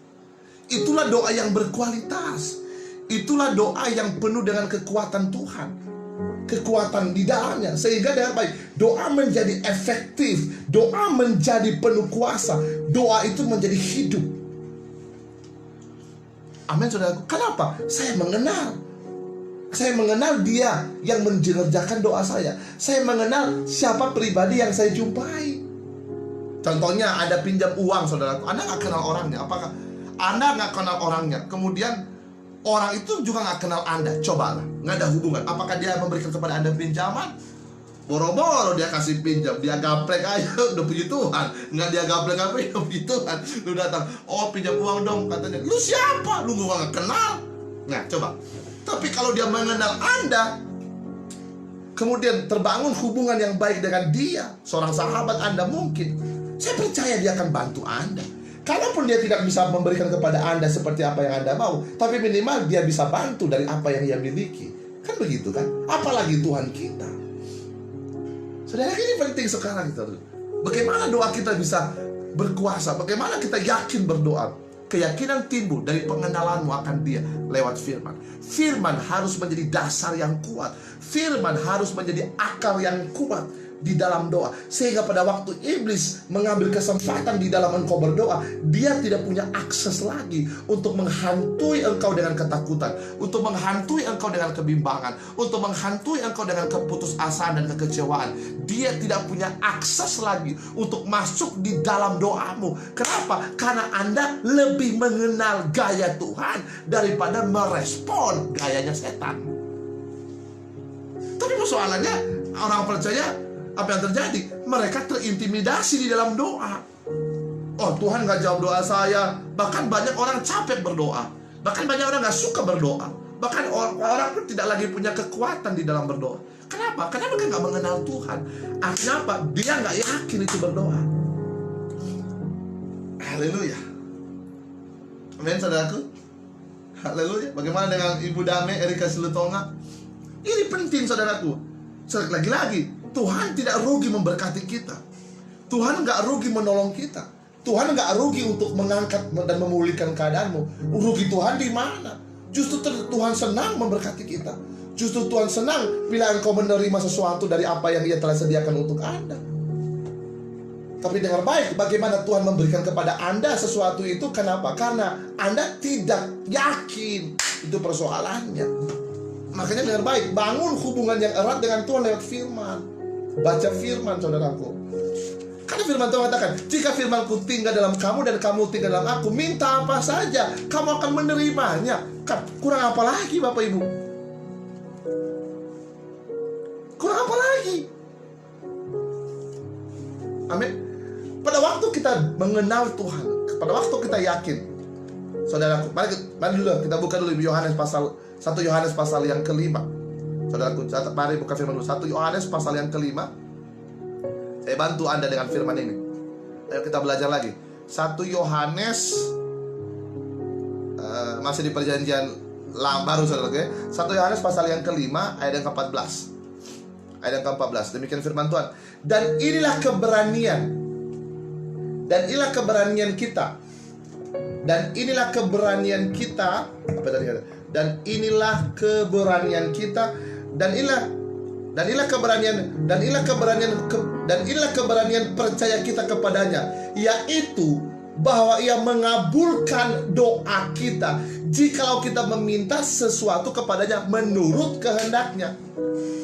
Itulah doa yang berkualitas. Itulah doa yang penuh dengan kekuatan Tuhan, kekuatan di dalamnya. Sehingga dengan baik, doa menjadi efektif, doa menjadi penuh kuasa, doa itu menjadi hidup. Amin, saudaraku. Kenapa? Saya mengenal dia yang mengerjakan doa saya. Saya mengenal siapa pribadi yang saya jumpai. Contohnya ada pinjam uang, saudaraku. Anda gak kenal orangnya. Apakah Anda nggak kenal orangnya, kemudian orang itu juga nggak kenal Anda? Cobalah, nggak ada hubungan. Apakah dia memberikan kepada Anda pinjaman? Boro-boro dia kasih pinjam, dia gaplek aja, udah puji Tuhan. Nggak dia gaplek-gaplek, udah puji Tuhan. Lu datang, oh pinjam uang dong, katanya. Lu siapa? Lu nggak kenal. Nah, coba. Tapi kalau dia mengenal Anda, kemudian terbangun hubungan yang baik dengan dia, seorang sahabat Anda mungkin, saya percaya dia akan bantu Anda. Kalaupun dia tidak bisa memberikan kepada Anda seperti apa yang Anda mau, tapi minimal dia bisa bantu dari apa yang ia miliki. Kan begitu kan? Apalagi Tuhan kita. Saudara, ini penting sekarang kita. Bagaimana doa kita bisa berkuasa? Bagaimana kita yakin berdoa? Keyakinan timbul dari pengenalanmu akan dia lewat firman. Firman harus menjadi dasar yang kuat. Firman harus menjadi akar yang kuat di dalam doa, sehingga pada waktu iblis mengambil kesempatan di dalam engkau berdoa, dia tidak punya akses lagi untuk menghantui engkau dengan ketakutan, untuk menghantui engkau dengan kebimbangan, untuk menghantui engkau dengan keputusasaan dan kekecewaan. Dia tidak punya akses lagi untuk masuk di dalam doamu. Kenapa? Karena Anda lebih mengenal gaya Tuhan daripada merespon gayanya setan. Tapi persoalannya, orang percaya, apa yang terjadi? Mereka terintimidasi di dalam doa. Oh, Tuhan gak jawab doa saya. Bahkan banyak orang capek berdoa. Bahkan banyak orang gak suka berdoa. Bahkan orang pun tidak lagi punya kekuatan di dalam berdoa. Kenapa? Karena mereka gak mengenal Tuhan. Artinya apa? Dia gak yakin itu berdoa. Haleluya. Amin, saudaraku. Haleluya. Bagaimana dengan Ibu Dame Erika Silutonga? Ini penting, saudaraku. Lagi-lagi, Tuhan tidak rugi memberkati kita. Tuhan gak rugi menolong kita. Tuhan gak rugi untuk mengangkat dan memulihkan keadaanmu. Rugi Tuhan di mana? Justru Tuhan senang memberkati kita. Justru Tuhan senang bila engkau menerima sesuatu dari apa yang Ia telah sediakan untuk Anda. Tapi dengar baik, bagaimana Tuhan memberikan kepada Anda sesuatu itu. Kenapa? Karena Anda tidak yakin. Itu persoalannya. Makanya dengar baik, bangun hubungan yang erat dengan Tuhan lewat firman. Baca firman, saudaraku. Karena firman Tuhan katakan, jika firmanku tinggal dalam kamu dan kamu tinggal dalam aku, minta apa saja, kamu akan menerimanya. Kurang apa lagi, Bapak Ibu? Kurang apa lagi? Amin. Pada waktu kita mengenal Tuhan, pada waktu kita yakin, saudaraku, mari dulu kita buka dulu Yohanes pasal 1 Yohanes pasal yang kelima. Saudaraku, mari buka firman dulu 1 Yohanes pasal yang kelima. Saya bantu Anda dengan firman ini. Ayo kita belajar lagi. 1 Yohanes masih di perjanjian baru, saudaraku ya. 1 Yohanes pasal yang kelima ayat yang ke-14. Ayat yang ke-14, demikian firman Tuhan. Dan inilah keberanian kita. Dan inilah keberanian kita. Apa tadi kata? Dan inilah keberanian kita. Dan inilah keberanian percaya kita kepadanya, yaitu bahwa Ia mengabulkan doa kita jikalau kita meminta sesuatu kepadanya menurut kehendaknya.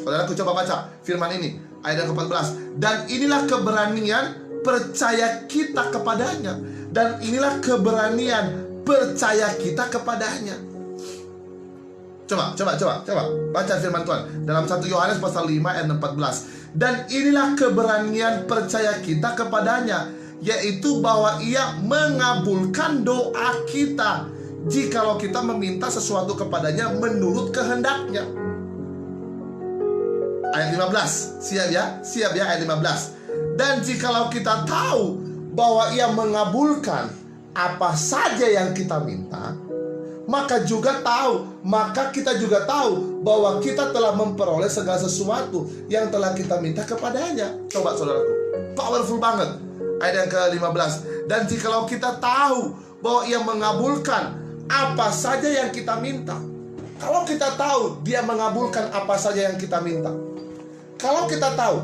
Saudaraku, coba baca firman ini, ayat yang ke-14. Dan inilah keberanian percaya kita kepadanya. Dan inilah keberanian percaya kita kepadanya. Coba baca firman Tuhan dalam 1 Yohanes pasal 5 ayat 14. Dan inilah keberanian percaya kita kepadanya, yaitu bahwa Ia mengabulkan doa kita jikalau kita meminta sesuatu kepadanya menurut kehendaknya. Ayat 15, siap ya ayat 15. Dan jikalau kita tahu bahwa Ia mengabulkan apa saja yang kita minta, maka kita juga tahu bahwa kita telah memperoleh segala sesuatu yang telah kita minta kepadanya. Coba saudaraku, powerful banget. Ayat yang ke-15. Dan jikalau kita tahu bahwa Ia mengabulkan apa saja yang kita minta. Kalau kita tahu Dia mengabulkan apa saja yang kita minta, kalau kita tahu,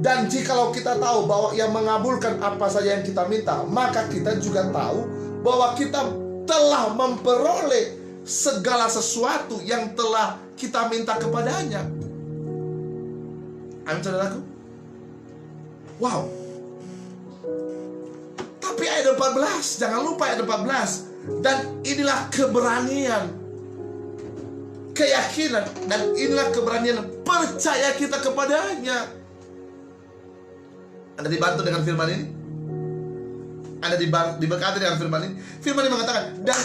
dan jikalau kita tahu bahwa Ia mengabulkan apa saja yang kita minta, maka kita juga tahu bahwa kita telah memperoleh segala sesuatu yang telah kita minta kepadanya. Amin, saudaraku. Wow. Tapi ayat 14, jangan lupa ayat 14. Dan inilah keberanian, keyakinan, dan inilah keberanian percaya kita kepadanya. Anda dibantu dengan firman ini? Anda diberkati dengan firman ini? Firman ini mengatakan, dan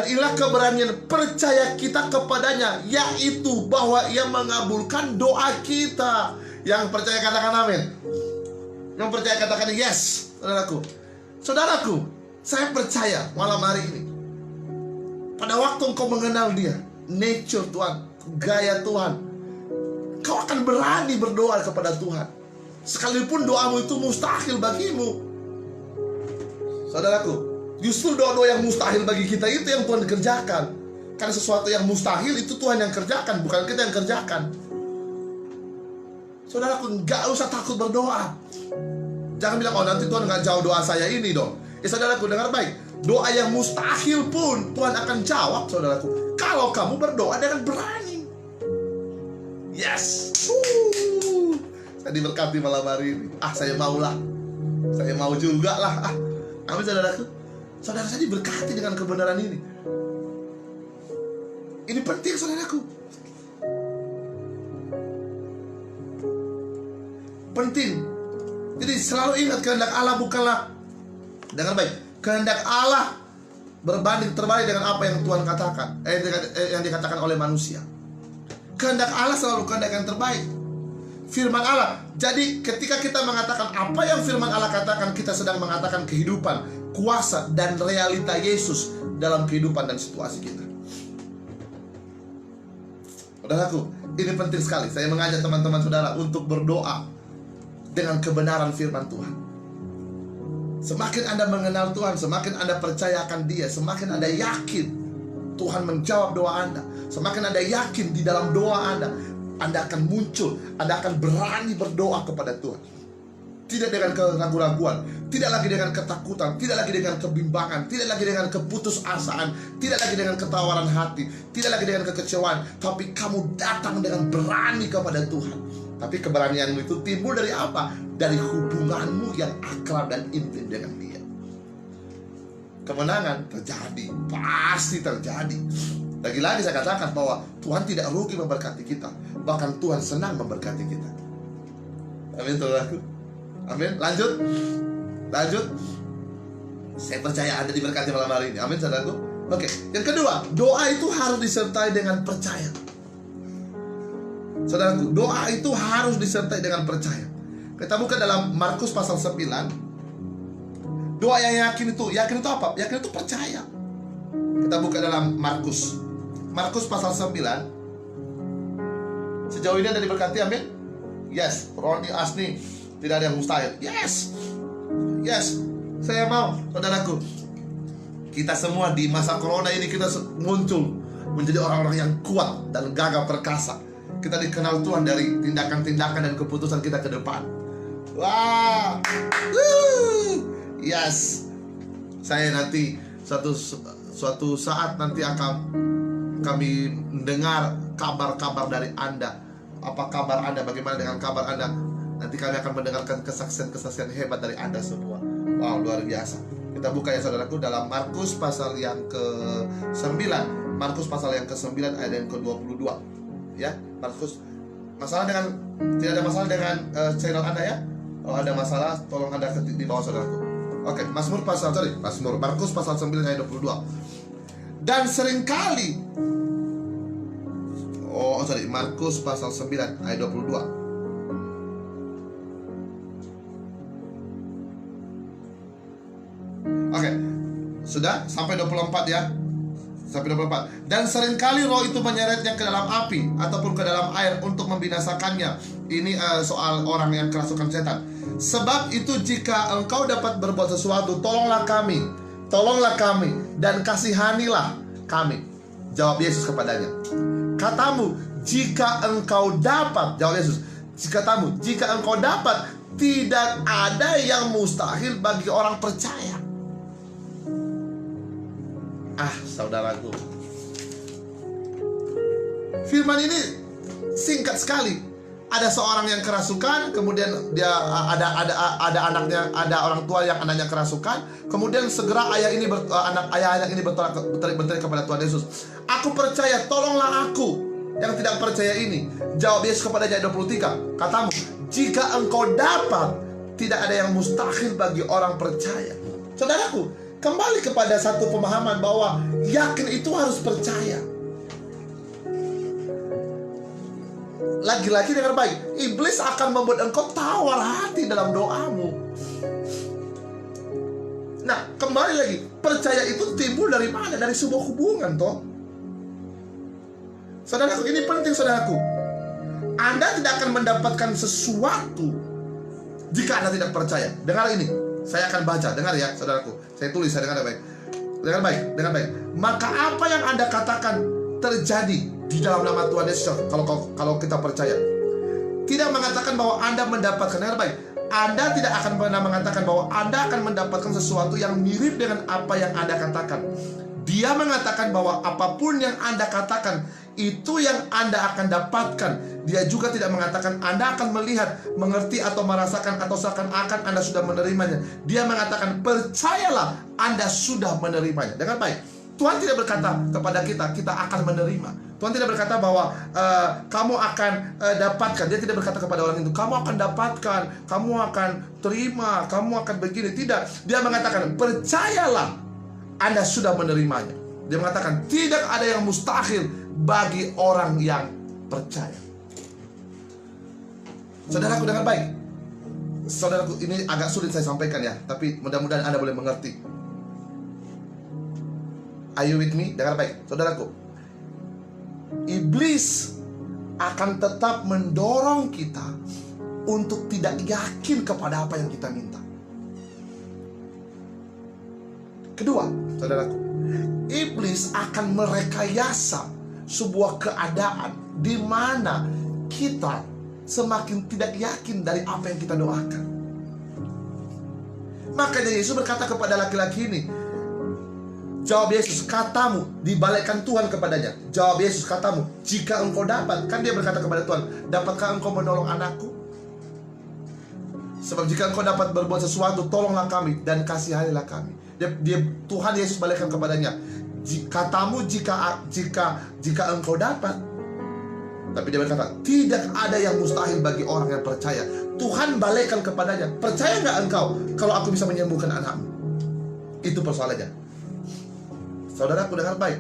inilah keberanian percaya kita kepadanya, yaitu bahwa Ia mengabulkan doa kita. Yang percaya katakan amin. Yang percaya katakan yes. Saudaraku, saya percaya malam hari ini, pada waktu engkau mengenal Dia, nature Tuhan, gaya Tuhan, kau akan berani berdoa kepada Tuhan, sekalipun doamu itu mustahil bagimu. Saudaraku, justru doa-doa yang mustahil bagi kita itu yang Tuhan kerjakan. Karena sesuatu yang mustahil itu Tuhan yang kerjakan, bukan kita yang kerjakan. Saudaraku, gak usah takut berdoa. Jangan bilang, oh nanti Tuhan gak jawab doa saya ini dong. Saudaraku, dengar baik, doa yang mustahil pun Tuhan akan jawab, saudaraku, kalau kamu berdoa dengan berani. Yes. Saya diberkati malam hari ini. Saya maulah. Saya mau juga lah. Amin, saudaraku. Saudara saya diberkati dengan kebenaran ini. Ini penting, saudaraku. Penting. Jadi selalu ingat, kehendak Allah bukanlah, dengar baik, kehendak Allah berbanding terbalik dengan apa yang Tuhan katakan, yang dikatakan oleh manusia. Kehendak Allah selalu kehendak yang terbaik. Firman Allah. Jadi ketika kita mengatakan apa yang firman Allah katakan, kita sedang mengatakan kehidupan, kuasa, dan realita Yesus dalam kehidupan dan situasi kita. Saudaraku, ini penting sekali. Saya mengajak teman-teman saudara untuk berdoa dengan kebenaran firman Tuhan. Semakin Anda mengenal Tuhan, semakin Anda percayakan Dia, semakin Anda yakin Tuhan menjawab doa Anda, semakin Anda yakin di dalam doa Anda akan muncul, Anda akan berani berdoa kepada Tuhan. tidak dengan keraguan-raguan, tidak lagi dengan ketakutan, tidak lagi dengan kebimbangan, tidak lagi dengan keputusasaan, tidak lagi dengan ketawaran hati, tidak lagi dengan kekecewaan, tapi kamu datang dengan berani kepada Tuhan. Tapi keberanianmu itu timbul dari apa? Dari hubunganmu yang akrab dan intim dengan Dia. Kemenangan terjadi, pasti terjadi. Lagi-lagi saya katakan bahwa Tuhan tidak rugi memberkati kita, bahkan Tuhan senang memberkati kita. Amin, saudaraku. Amin. Lanjut. Saya percaya Anda diberkati malam hari ini. Amin, saudaraku. Oke. Yang kedua, doa itu harus disertai dengan percaya. Saudaraku, doa itu harus disertai dengan percaya. Kita buka dalam Markus pasal 9. Doa yang yakin itu apa? Yakin itu percaya. Kita buka dalam Markus pasal 9. Sejauh ini Anda diberkati, amin. Yes, Roni Asni, tidak ada yang mustahil. Yes, saya mau, saudaraku. Kita semua di masa corona ini kita muncul menjadi orang-orang yang kuat dan gagah perkasa. Kita dikenal Tuhan dari tindakan-tindakan dan keputusan kita ke depan. Wah, yes. Saya nanti suatu saat nanti akan kami mendengar kabar-kabar dari Anda. Apa kabar Anda? Bagaimana dengan kabar Anda? Nanti kami akan mendengarkan kesaksian-kesaksian hebat dari Anda semua. Wow, luar biasa. Kita buka ya saudaraku dalam Markus pasal yang ke-9. Markus pasal yang ke-9 ayat yang ke-22. Ya, Markus. Tidak ada masalah dengan channel Anda ya? Kalau ada masalah, tolong Anda ketik di bawah saudaraku. Oke, Markus pasal 9 ayat 22. Dan seringkali Markus pasal 9 ayat 22. Oke, sudah sampai 24 ya. Sampai 24. Dan seringkali roh itu menyeretnya ke dalam api ataupun ke dalam air untuk membinasakannya. Ini soal orang yang kerasukan setan. Sebab itu jika engkau dapat berbuat sesuatu, tolonglah kami dan kasihanilah kami. Jawab Yesus kepadanya. Katamu, jika engkau dapat, jawab Yesus, jika engkau dapat, tidak ada yang mustahil bagi orang percaya. Saudaraku, firman ini singkat sekali. Ada seorang yang kerasukan, kemudian dia ada anaknya, ada orang tua yang anaknya kerasukan, kemudian segera ayah ini bertanya kepada Tuhan Yesus, aku percaya, tolonglah aku yang tidak percaya ini. Jawab Yesus kepada ayat 23, katamu, jika engkau dapat, tidak ada yang mustahil bagi orang percaya. Saudaraku, kembali kepada satu pemahaman bahwa yakin itu harus percaya. Lagi-lagi dengan baik, iblis akan membuat engkau tawar hati dalam doamu. Nah, kembali lagi, percaya itu timbul dari mana? Dari sebuah hubungan, toh. Saudaraku, ini penting, saudaraku. Anda tidak akan mendapatkan sesuatu jika Anda tidak percaya. Dengar ini, saya akan baca, dengar ya, saudaraku. Saya tulis, saya dengar baik. Dengan baik. Maka apa yang Anda katakan terjadi di dalam nama Tuhan Yesus kalau kita percaya. Tidak mengatakan bahwa Anda mendapatkan, dengar baik, Anda tidak akan pernah mengatakan bahwa Anda akan mendapatkan sesuatu yang mirip dengan apa yang Anda katakan. Dia mengatakan bahwa apapun yang Anda katakan, itu yang Anda akan dapatkan. Dia juga tidak mengatakan Anda akan melihat, mengerti atau merasakan atau seakan-akan Anda sudah menerimanya. Dia mengatakan, percayalah, Anda sudah menerimanya. Dengan baik, Tuhan tidak berkata kepada kita akan menerima. Tuhan tidak berkata bahwa kamu akan dapatkan. Dia tidak berkata kepada orang itu, kamu akan dapatkan, kamu akan terima, kamu akan begini. Tidak. Dia mengatakan, percayalah, Anda sudah menerimanya. Dia mengatakan, tidak ada yang mustahil bagi orang yang percaya. Saudaraku, dengan baik. Saudaraku, ini agak sulit saya sampaikan ya, tapi mudah-mudahan Anda boleh mengerti. Are you with me? Dengar baik, saudaraku. Iblis akan tetap mendorong kita untuk tidak yakin kepada apa yang kita minta. Kedua, saudaraku, iblis akan merekayasa sebuah keadaan di mana kita semakin tidak yakin dari apa yang kita doakan. Makanya Yesus berkata kepada laki-laki ini, jawab Yesus, katamu dibalikkan Tuhan kepadanya. Jawab Yesus, katamu, jika engkau dapat. Kan dia berkata kepada Tuhan, dapatkah engkau menolong anakku? Sebab jika engkau dapat berbuat sesuatu, tolonglah kami dan kasihanilah kami. Tuhan Yesus balikkan kepadanya, katamu jika engkau dapat. Tapi dia berkata, tidak ada yang mustahil bagi orang yang percaya. Tuhan balikkan kepadanya, percaya nggak engkau kalau aku bisa menyembuhkan anakmu? Itu persoalannya. Saudaraku, dengar baik,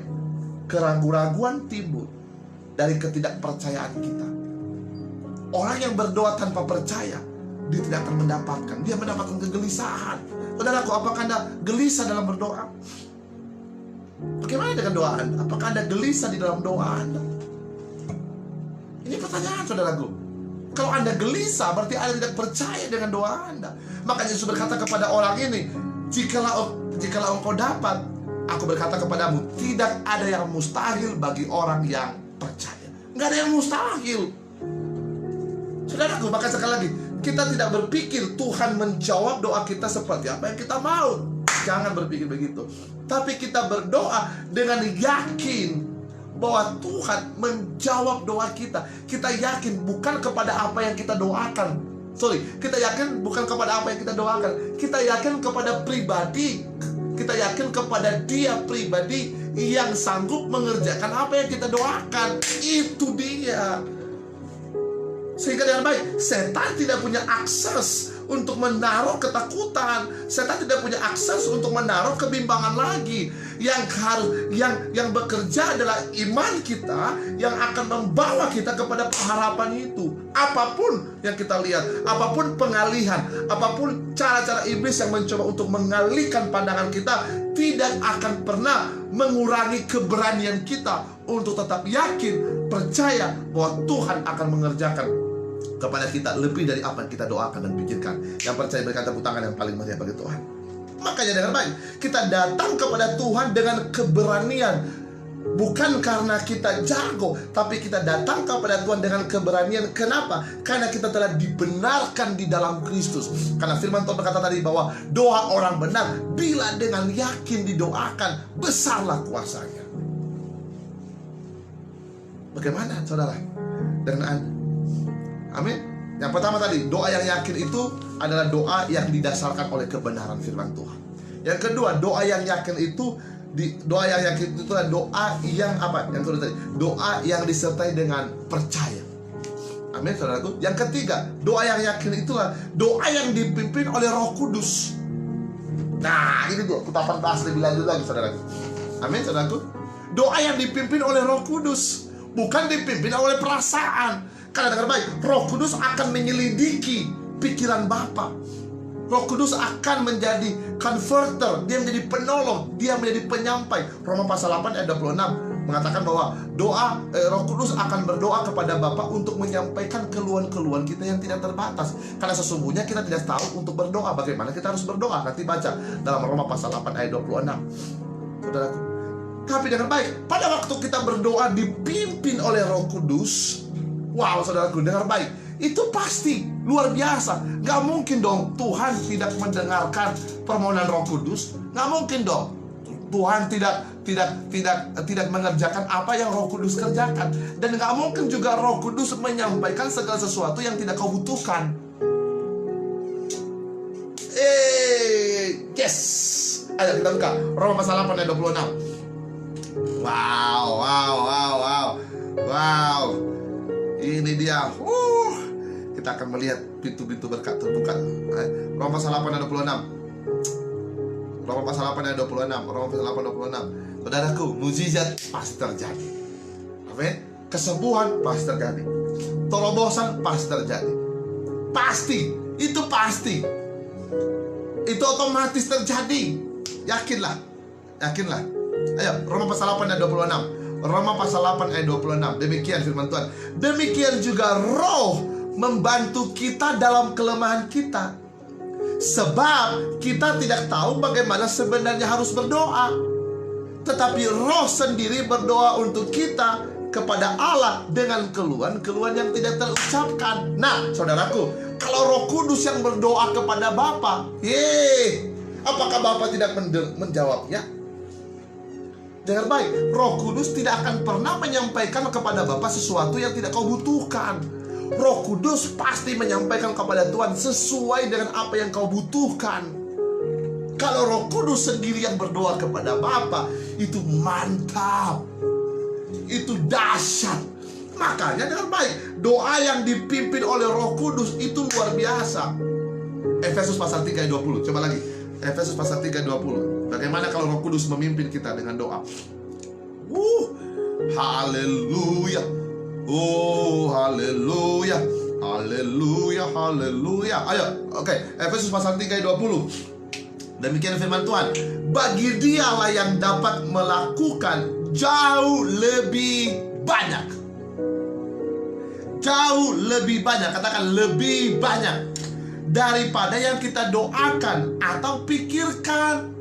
keraguan-raguan timbul dari ketidakpercayaan kita. Orang yang berdoa tanpa percaya, dia tidak akan mendapatkan. Dia mendapatkan kegelisahan. Saudaraku, apakah Anda gelisah dalam berdoa? Bagaimana dengan doa Anda? Apakah Anda gelisah di dalam doa Anda? Ini pertanyaan, saudaraku. Kalau Anda gelisah, berarti Anda tidak percaya dengan doa Anda. Makanya Yesus berkata kepada orang ini, jikalau engkau dapat, aku berkata kepadamu, tidak ada yang mustahil bagi orang yang percaya. Nggak ada yang mustahil. Saudaraku, maka sekali lagi, kita tidak berpikir Tuhan menjawab doa kita seperti apa yang kita mau. Jangan berpikir begitu. Tapi kita berdoa dengan yakin bahwa Tuhan menjawab doa kita. Kita yakin bukan kepada apa yang kita doakan. Kita yakin bukan kepada apa yang kita doakan. Kita yakin kepada pribadi. Kita yakin kepada Dia pribadi yang sanggup mengerjakan apa yang kita doakan. Itu dia. Sehingga dengan baik, setan tidak punya akses untuk menaruh ketakutan. Setan tidak punya akses untuk menaruh kebimbangan lagi. Yang bekerja adalah iman kita yang akan membawa kita kepada pengharapan itu. Apapun yang kita lihat, apapun pengalihan, apapun cara-cara iblis yang mencoba untuk mengalihkan pandangan kita, tidak akan pernah mengurangi keberanian kita untuk tetap yakin, percaya bahwa Tuhan akan mengerjakan kepada kita lebih dari apa yang kita doakan dan pikirkan. Yang percaya berikan tepuk tangan yang paling meriah bagi Tuhan. Makanya dengan baik, kita datang kepada Tuhan dengan keberanian. Bukan karena kita jago, tapi kita datang kepada Tuhan dengan keberanian. Kenapa? Karena kita telah dibenarkan di dalam Kristus. Karena firman Tuhan berkata tadi bahwa doa orang benar bila dengan yakin didoakan, besarlah kuasanya. Bagaimana saudara dengan Anda? Amin. Yang pertama tadi, doa yang yakin itu adalah doa yang didasarkan oleh kebenaran firman Tuhan. Yang kedua, doa yang yakin itu adalah doa yang apa? Yang kedua tadi, doa yang disertai dengan percaya. Amin, saudaraku. Yang ketiga, doa yang yakin itulah doa yang dipimpin oleh Roh Kudus. Nah, ini dia, kita akan bahas lebih lanjut lagi, saudaraku. Amin, saudaraku. Doa yang dipimpin oleh Roh Kudus, bukan dipimpin oleh perasaan. Karena dengar baik, Roh Kudus akan menyelidiki pikiran Bapa. Roh Kudus akan menjadi converter, dia menjadi penolong, dia menjadi penyampai. Roma pasal 8 ayat 26 mengatakan bahwa Roh Kudus akan berdoa kepada Bapa untuk menyampaikan keluhan-keluhan kita yang tidak terbatas. Karena sesungguhnya kita tidak tahu untuk berdoa. Bagaimana kita harus berdoa? Nanti baca dalam Roma pasal 8 ayat 26. Saudaraku, tapi dengan baik, pada waktu kita berdoa dipimpin oleh Roh Kudus, wow, saudaraku, dengar baik, itu pasti luar biasa. Gak mungkin dong Tuhan tidak mendengarkan permohonan Roh Kudus. Gak mungkin dong Tuhan tidak mengerjakan apa yang Roh Kudus kerjakan. Dan gak mungkin juga Roh Kudus menyampaikan segala sesuatu yang tidak kau butuhkan. Yes. Ayo kita buka Roma pasal 8 ayat 26. Wow. Ini dia. Kita akan melihat pintu-pintu berkat terbuka. Roma pasal 8 ayat 26. Roma pasal 8 ayat 26. Saudaraku, mujizat pasti terjadi. Amin. Kesembuhan pasti terjadi. Terobosan pasti terjadi. Pasti. Itu pasti. Itu otomatis terjadi. Yakinlah. Ayo, Roma pasal 8 ayat 26. Roma pasal 8 ayat 26. Demikian firman Tuhan. Demikian juga Roh membantu kita dalam kelemahan kita. Sebab kita tidak tahu bagaimana sebenarnya harus berdoa. Tetapi Roh sendiri berdoa untuk kita kepada Allah dengan keluhan yang tidak terucapkan. Nah, saudaraku, Kalau Roh Kudus yang berdoa kepada Bapa, apakah Bapa tidak menjawabnya? Dengar baik, Roh Kudus tidak akan pernah menyampaikan kepada Bapa sesuatu yang tidak kau butuhkan. Roh Kudus pasti menyampaikan kepada Tuhan sesuai dengan apa yang kau butuhkan. Kalau Roh Kudus sendiri yang berdoa kepada Bapa, itu mantap, itu dahsyat. Makanya dengan baik, doa yang dipimpin oleh Roh Kudus itu luar biasa. Efesus pasal 3 ayat 20. Coba lagi, Efesus pasal 3 ayat 20. Bagaimana kalau Roh Kudus memimpin kita dengan doa? Haleluya. Oh, haleluya. Haleluya, haleluya. Ayo, oke, Efesus pasal 3 ayat 20. Demikian firman Tuhan. Bagi Dialah yang dapat melakukan jauh lebih banyak. Jauh lebih banyak, katakan lebih banyak daripada yang kita doakan atau pikirkan.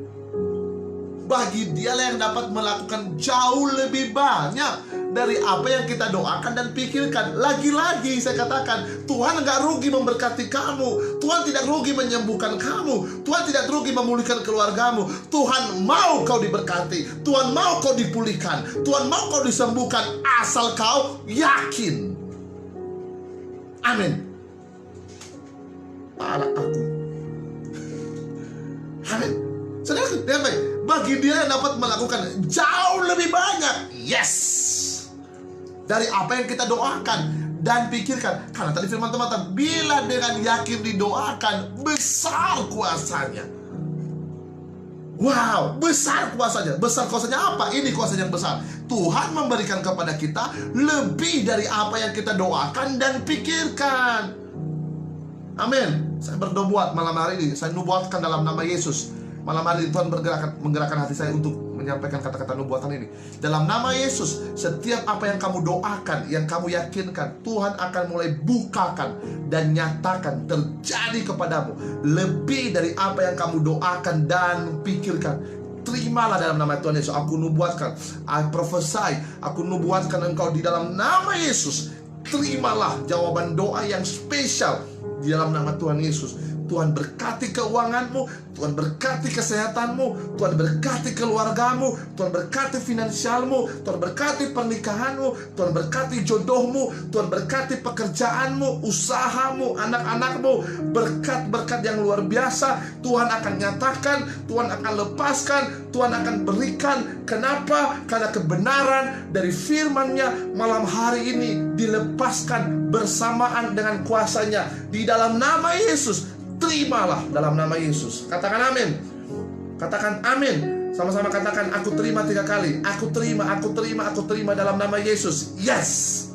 Bagi Dialah yang dapat melakukan jauh lebih banyak dari apa yang kita doakan dan pikirkan. Lagi-lagi saya katakan, Tuhan nggak rugi memberkati kamu. Tuhan tidak rugi menyembuhkan kamu. Tuhan tidak rugi memulihkan keluargamu. Tuhan mau kau diberkati. Tuhan mau kau dipulihkan. Tuhan mau kau disembuhkan, asal kau yakin. Amin. Para aku. Amin. Saudara, dengar baik. Bagi Dia yang dapat melakukan jauh lebih banyak, yes, dari apa yang kita doakan dan pikirkan. Karena tadi firman teman-teman, bila dengan yakin didoakan, besar kuasanya. Wow, besar kuasanya. Besar kuasanya apa? Ini kuasanya yang besar. Tuhan memberikan kepada kita lebih dari apa yang kita doakan dan pikirkan. Amin. Saya berdoa malam hari ini, saya nubuatkan dalam nama Yesus. Malam hari ini Tuhan menggerakkan hati saya untuk menyampaikan kata-kata nubuatan ini. Dalam nama Yesus, setiap apa yang kamu doakan, yang kamu yakinkan, Tuhan akan mulai bukakan dan nyatakan terjadi kepadamu lebih dari apa yang kamu doakan dan pikirkan. Terimalah dalam nama Tuhan Yesus. Aku nubuatkan, I prophesy, aku nubuatkan engkau di dalam nama Yesus. Terimalah jawaban doa yang spesial di dalam nama Tuhan Yesus. Tuhan berkati keuanganmu, Tuhan berkati kesehatanmu, Tuhan berkati keluargamu, Tuhan berkati finansialmu, Tuhan berkati pernikahanmu, Tuhan berkati jodohmu, Tuhan berkati pekerjaanmu, usahamu, anak-anakmu. Berkat-berkat yang luar biasa Tuhan akan nyatakan, Tuhan akan lepaskan, Tuhan akan berikan. Kenapa? Karena kebenaran dari firman-Nya malam hari ini dilepaskan bersamaan dengan kuasanya di dalam nama Yesus. Terimalah dalam nama Yesus. Katakan amin. Katakan amin. Sama-sama katakan, aku terima 3 kali. Aku terima, aku terima, aku terima dalam nama Yesus. Yes.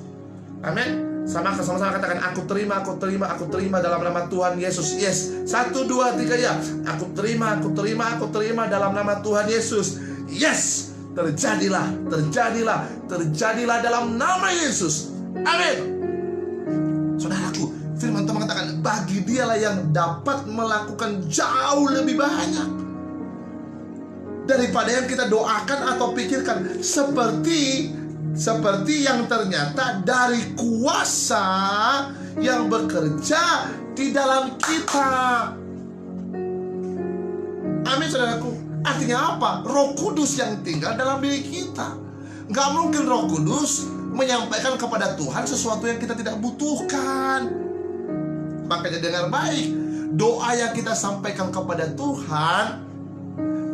Amin. Sama-sama katakan, aku terima, aku terima, aku terima dalam nama Tuhan Yesus. Yes. 1, 2, 3 ya. Aku terima, aku terima, aku terima dalam nama Tuhan Yesus. Yes. Terjadilah, terjadilah, terjadilah dalam nama Yesus. Amin. Saudaraku, firman Tuhan mengatakan, bagi Dialah yang dapat melakukan jauh lebih banyak daripada yang kita doakan atau pikirkan. Seperti yang ternyata dari kuasa yang bekerja di dalam kita. Amin, saudaraku. Artinya apa? Roh Kudus yang tinggal dalam diri kita. Gak mungkin Roh Kudus menyampaikan kepada Tuhan sesuatu yang kita tidak butuhkan. Makanya dengar baik, doa yang kita sampaikan kepada Tuhan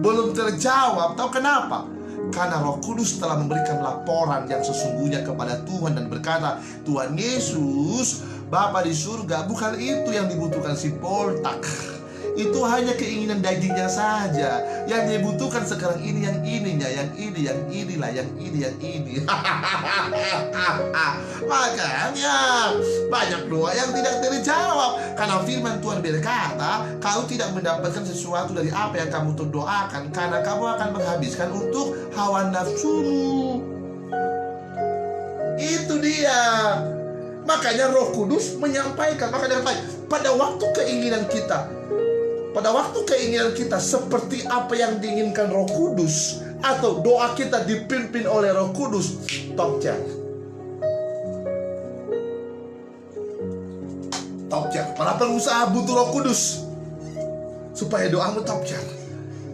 belum terjawab. Tahu kenapa? Karena Roh Kudus telah memberikan laporan yang sesungguhnya kepada Tuhan dan berkata, Tuhan Yesus, Bapa di surga, bukan itu yang dibutuhkan si Poltak. Itu hanya keinginan dagingnya saja. Yang dibutuhkan sekarang ini yang ininya, yang ini, yang inilah, yang ini, yang ini. Makanya banyak doa yang tidak terjawab. Karena firman Tuhan berkata, kau tidak mendapatkan sesuatu dari apa yang kamu doakan, karena kamu akan menghabiskan untuk hawa nafsumu. Itu dia. Makanya Roh Kudus menyampaikan. Makanya pada waktu keinginan kita seperti apa yang diinginkan Roh Kudus, atau doa kita dipimpin oleh Roh Kudus, stop chat. top tier. Para pengusaha butuh Roh Kudus supaya doamu top tier.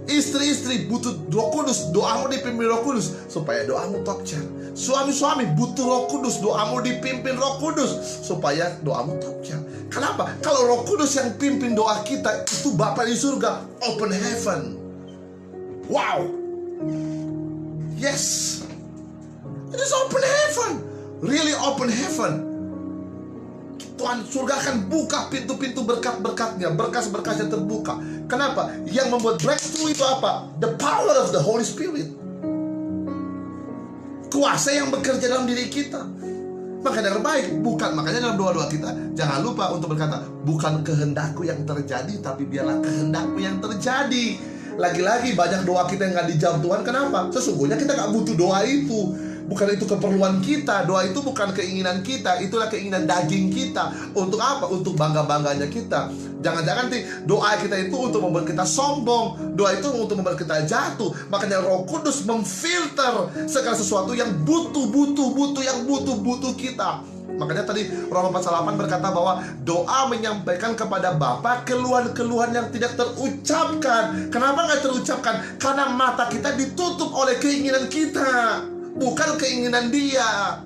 Istri-istri butuh Roh Kudus, doamu dipimpin Roh Kudus supaya doamu top tier. Suami-suami butuh Roh Kudus, doamu dipimpin Roh Kudus supaya doamu top tier. Kenapa? Kalau Roh Kudus yang pimpin doa kita, itu Bapa di surga, open heaven. Wow. Yes. It is open heaven. Really open heaven. Tuhan surga akan buka pintu-pintu berkat-berkatnya, berkas-berkasnya terbuka. Kenapa? Yang membuat breakthrough itu apa? The power of the Holy Spirit. Kuasa yang bekerja dalam diri kita. Maka yang terbaik, makanya dalam doa-doa kita jangan lupa untuk berkata, bukan kehendakku yang terjadi, tapi biarlah kehendakmu yang terjadi. Lagi-lagi banyak doa kita yang gak dijawab Tuhan. Kenapa? Sesungguhnya kita gak butuh doa itu. Bukan itu keperluan kita. Doa itu bukan keinginan kita. Itulah keinginan daging kita. Untuk apa? Untuk bangga-bangganya kita. Jangan-jangan doa kita itu untuk membuat kita sombong. Doa itu untuk membuat kita jatuh. Makanya Roh Kudus memfilter segala sesuatu yang butuh kita. Makanya tadi Roma pasal 8 berkata bahwa doa menyampaikan kepada Bapa keluhan-keluhan yang tidak terucapkan. Kenapa gak terucapkan? Karena mata kita ditutup oleh keinginan kita, bukan keinginan Dia.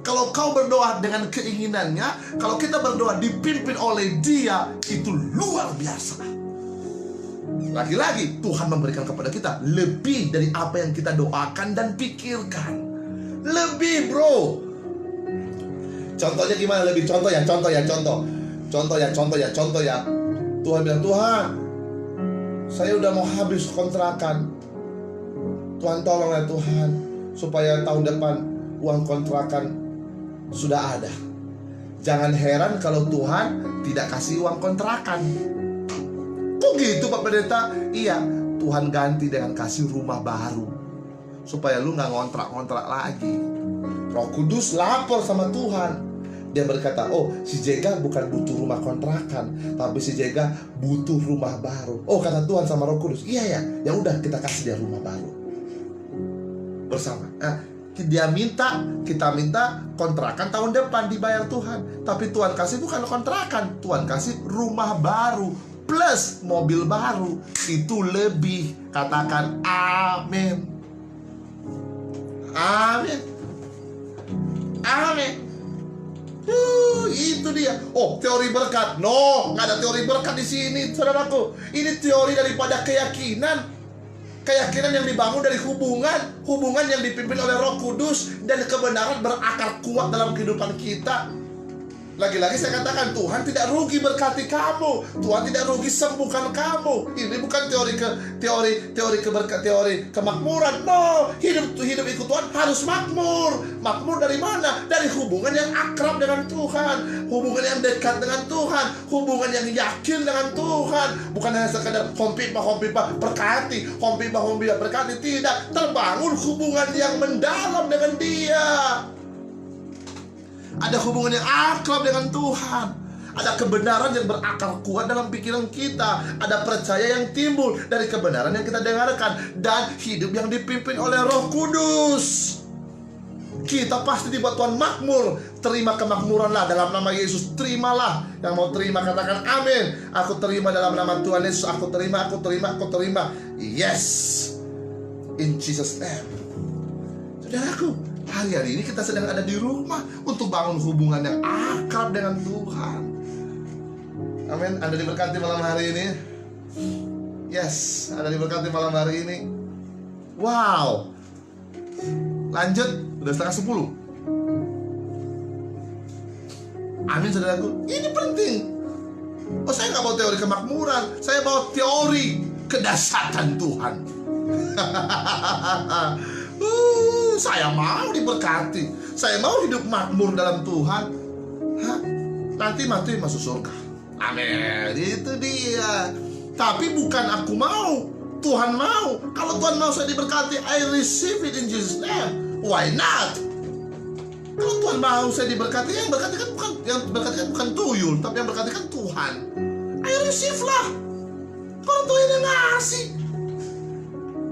Kalau kau berdoa dengan keinginannya, kalau kita berdoa dipimpin oleh Dia, itu luar biasa. Lagi-lagi Tuhan memberikan kepada kita lebih dari apa yang kita doakan dan pikirkan. Lebih, bro. Contohnya gimana lebih? Contoh ya. Tuhan bilang, Tuhan, saya udah mau habis kontrakan. Tuhan tolong ya Tuhan, supaya tahun depan uang kontrakan sudah ada. Jangan heran kalau Tuhan tidak kasih uang kontrakan. Kok gitu Pak Pendeta? Iya, Tuhan ganti dengan kasih rumah baru, supaya lu gak ngontrak-ngontrak lagi. Roh Kudus lapor sama Tuhan. Dia berkata, oh si Jega bukan butuh rumah kontrakan, tapi si Jega butuh rumah baru. Oh kata Tuhan sama Roh Kudus, iya ya udah kita kasih dia rumah baru bersama. Dia minta, kita minta kontrakan tahun depan dibayar Tuhan. Tapi Tuhan kasih bukan kontrakan, Tuhan kasih rumah baru plus mobil baru. Itu lebih. Katakan amin. Amin. Amin. Itu dia. Oh, teori berkat. No, nggak ada teori berkat di sini, saudaraku. Ini teori daripada keyakinan. Keyakinan yang dibangun dari hubungan yang dipimpin oleh Roh Kudus, dan kebenaran berakar kuat dalam kehidupan kita. Lagi-lagi saya katakan, Tuhan tidak rugi berkati kamu, Tuhan tidak rugi sembuhkan kamu. Ini bukan teori kemakmuran. No, hidup ikut Tuhan harus makmur. Makmur dari mana? Dari hubungan yang akrab dengan Tuhan, hubungan yang dekat dengan Tuhan, hubungan yang yakin dengan Tuhan. Bukan hanya sekadar hompipah berkati, hompipah berkati. Tidak, terbangun hubungan yang mendalam dengan Dia. Ada hubungan yang akrab dengan Tuhan. Ada kebenaran yang berakar kuat dalam pikiran kita. Ada percaya yang timbul dari kebenaran yang kita dengarkan. Dan hidup yang dipimpin oleh Roh Kudus. Kita pasti dibuat Tuhan makmur. Terima kemakmuranlah dalam nama Yesus. Terimalah. Yang mau terima katakan amin. Aku terima dalam nama Tuhan Yesus. Aku terima. Yes, in Jesus name. Saudaraku, hari-hari ini kita sedang ada di rumah untuk bangun hubungan yang akrab dengan Tuhan. Amin. Anda diberkati malam hari ini. Yes, Anda diberkati malam hari ini. Wow. Lanjut, udah 9:30. Amin, saudaraku. Ini penting. Oh, saya nggak mau teori kemakmuran, saya mau teori kedahsyatan Tuhan. Saya mau diberkati, saya mau hidup makmur dalam Tuhan. Nanti mati masuk surga. Amin. Itu dia. Tapi bukan aku mau, Tuhan mau. Kalau Tuhan mau saya diberkati, I receive it in Jesus name. Why not? Kalau Tuhan mau saya diberkati, yang berkati kan bukan tuyul, tapi yang berkati kan Tuhan. I receive lah. Kalau Tuhan yang ngasih.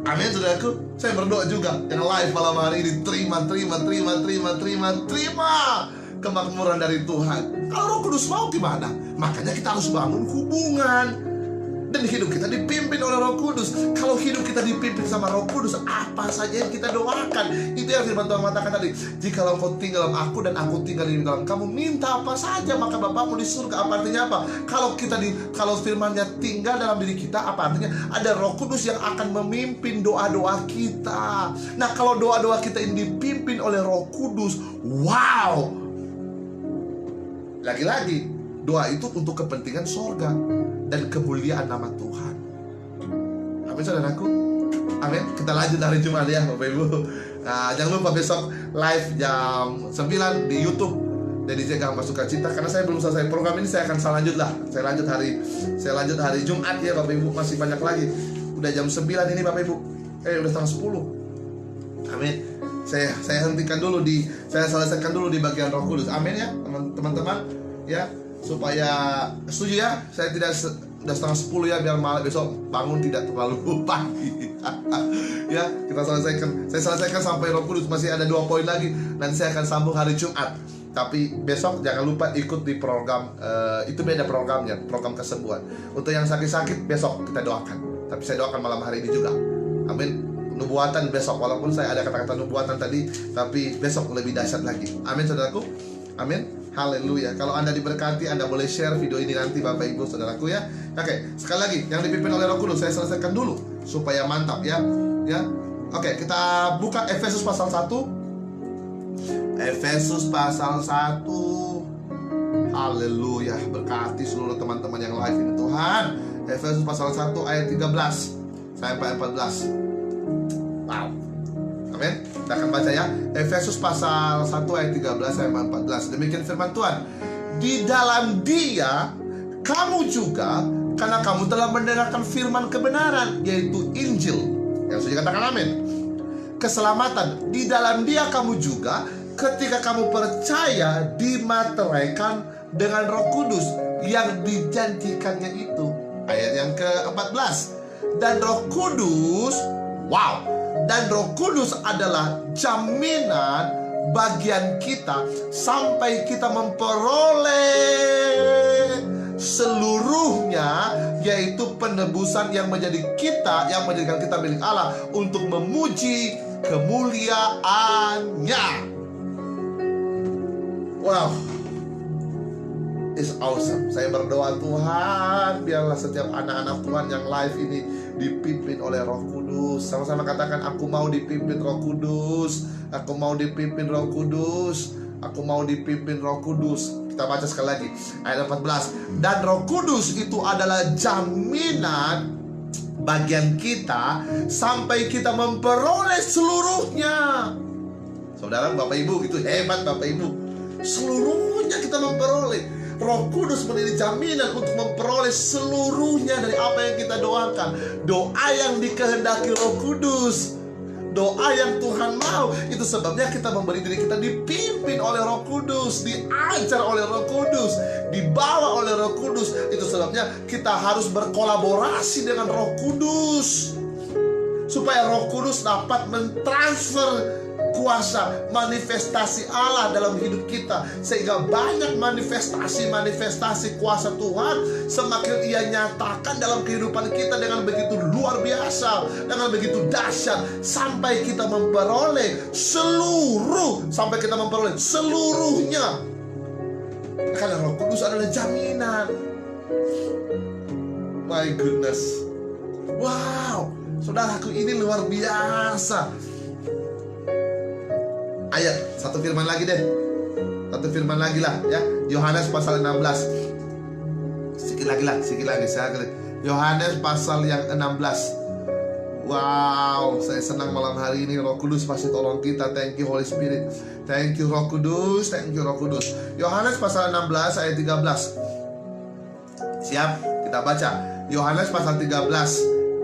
Amin, saudaraku. Saya berdoa juga yang live malam hari ini. Terima. kemakmuran dari Tuhan. Kalau Roh Kudus mau gimana? Makanya kita harus bangun hubungan. Dan hidup kita dipimpin oleh Roh Kudus. Kalau hidup kita dipimpin sama Roh Kudus, apa saja yang kita doakan. Itu yang firman Tuhan mengatakan tadi. Jikalau kau tinggal dalam aku dan aku tinggal di dalam kamu, minta apa saja maka Bapakmu di surga. Apa artinya apa? Kalau firman-Nya tinggal dalam diri kita, apa artinya? Ada Roh Kudus yang akan memimpin doa-doa kita. Nah, kalau doa-doa kita ini dipimpin oleh Roh Kudus, wow. Lagi-lagi, doa itu untuk kepentingan sorga dan kemuliaan nama Tuhan. Amin saudaraku. Amin. Kita lanjut hari Jumat ya Bapak Ibu. Nah, jangan lupa besok live jam 9 di YouTube Dedi Jega Masukkan Cinta. Karena saya belum selesai program ini, saya akan lanjut lah. Saya lanjut hari Jumat ya Bapak Ibu. Masih banyak lagi. Udah jam 9 ini Bapak Ibu. Udah setengah 10. Amin. Saya hentikan dulu saya selesaikan dulu di bagian Roh Kudus. Amin ya teman-teman ya. Supaya setuju ya, saya tidak udah setengah 10 ya, biar malam besok bangun tidak terlalu pagi. Ya, saya selesaikan sampai Roh Kudus. Masih ada 2 poin lagi. Nanti saya akan sambung hari Jumat. Tapi besok jangan lupa ikut di program, itu beda programnya, program kesembuhan. Untuk yang sakit-sakit besok kita doakan. Tapi saya doakan malam hari ini juga. Amin. Nubuatan besok, walaupun saya ada kata-kata nubuatan tadi, tapi besok lebih dahsyat lagi. Amin saudaraku. Amin. Haleluya. Kalau Anda diberkati, Anda boleh share video ini nanti Bapak Ibu saudaraku ya. Oke, sekali lagi yang dipimpin oleh Roh Kudus saya selesaikan dulu supaya mantap ya. Oke, kita buka Efesus pasal 1. Efesus pasal 1. Haleluya. Berkati seluruh teman-teman yang live ini Tuhan. Efesus pasal 1 ayat 13 sampai 14. Wow. Amin. Kita akan baca ya. Efesus pasal 1 ayat 13 sampai 14. Demikian firman Tuhan. Di dalam Dia kamu juga, karena kamu telah mendengarkan firman kebenaran, yaitu Injil. Yang sudah katakan amin. Keselamatan. Di dalam Dia kamu juga, ketika kamu percaya, dimateraikan dengan Roh Kudus yang dijanjikannya itu. Ayat yang ke-14. Dan Roh Kudus, wow. Dan Roh Kudus adalah jaminan bagian kita sampai kita memperoleh seluruhnya, yaitu penebusan yang menjadikan kita milik Allah untuk memuji kemuliaannya. Wow, it's awesome. Saya berdoa Tuhan, biarlah setiap anak-anak Tuhan yang live ini dipimpin oleh Roh Kudus. Sama-sama katakan, aku mau dipimpin Roh Kudus. Aku mau dipimpin Roh Kudus. Aku mau dipimpin Roh Kudus. Kita baca sekali lagi ayat 14. Dan Roh Kudus itu adalah jaminan bagian kita sampai kita memperoleh seluruhnya. Saudara, Bapak Ibu, itu hebat Bapak Ibu. Seluruhnya kita memperoleh. Roh Kudus menjadi jaminan untuk memperoleh seluruhnya dari apa yang kita doakan. Doa yang dikehendaki Roh Kudus, doa yang Tuhan mau. Itu sebabnya kita memberi diri kita dipimpin oleh Roh Kudus, diajar oleh Roh Kudus, dibawa oleh Roh Kudus. Itu sebabnya kita harus berkolaborasi dengan Roh Kudus, supaya Roh Kudus dapat mentransfer kuasa manifestasi Allah dalam hidup kita, sehingga banyak manifestasi kuasa Tuhan semakin Ia nyatakan dalam kehidupan kita dengan begitu luar biasa, dengan begitu dahsyat, sampai kita memperoleh seluruhnya. Karena Roh Kudus adalah jaminan. My goodness. Wow, saudaraku, ini luar biasa. Ayat, satu firman lagi deh. Satu firman lagi lah ya. Yohanes pasal 16. Sedikit lagi. Yohanes pasal yang 16. Wow, saya senang malam hari ini. Roh Kudus pasti tolong kita. Thank you Holy Spirit. Thank you Roh Kudus. Yohanes pasal 16 ayat 13. Siap? Kita baca. Yohanes pasal 16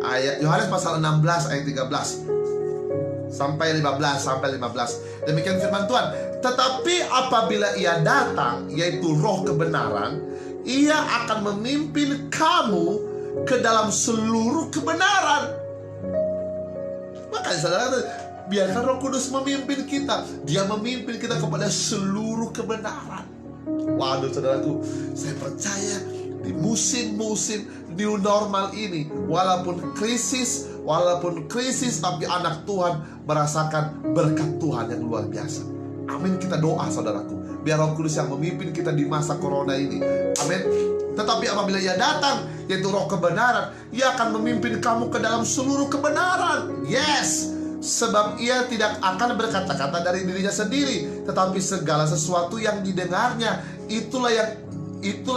ayat 13 sampai 15. Demikian firman Tuhan. Tetapi apabila Ia datang, yaitu Roh kebenaran, Ia akan memimpin kamu ke dalam seluruh kebenaran. Makanya saudara, Biarkan Roh Kudus memimpin kita. Dia memimpin kita kepada seluruh kebenaran. Waduh saudaraku, saya percaya di musim-musim new normal ini, walaupun krisis, tapi anak Tuhan merasakan berkat Tuhan yang luar biasa. Amin, kita doa saudaraku, biar Roh Kudus yang memimpin kita di masa corona ini. Amin. Tetapi apabila Ia datang, yaitu Roh kebenaran, Ia akan memimpin kamu ke dalam seluruh kebenaran. Yes, sebab Ia tidak akan berkata-kata dari dirinya sendiri, tetapi segala sesuatu yang didengarnya itulah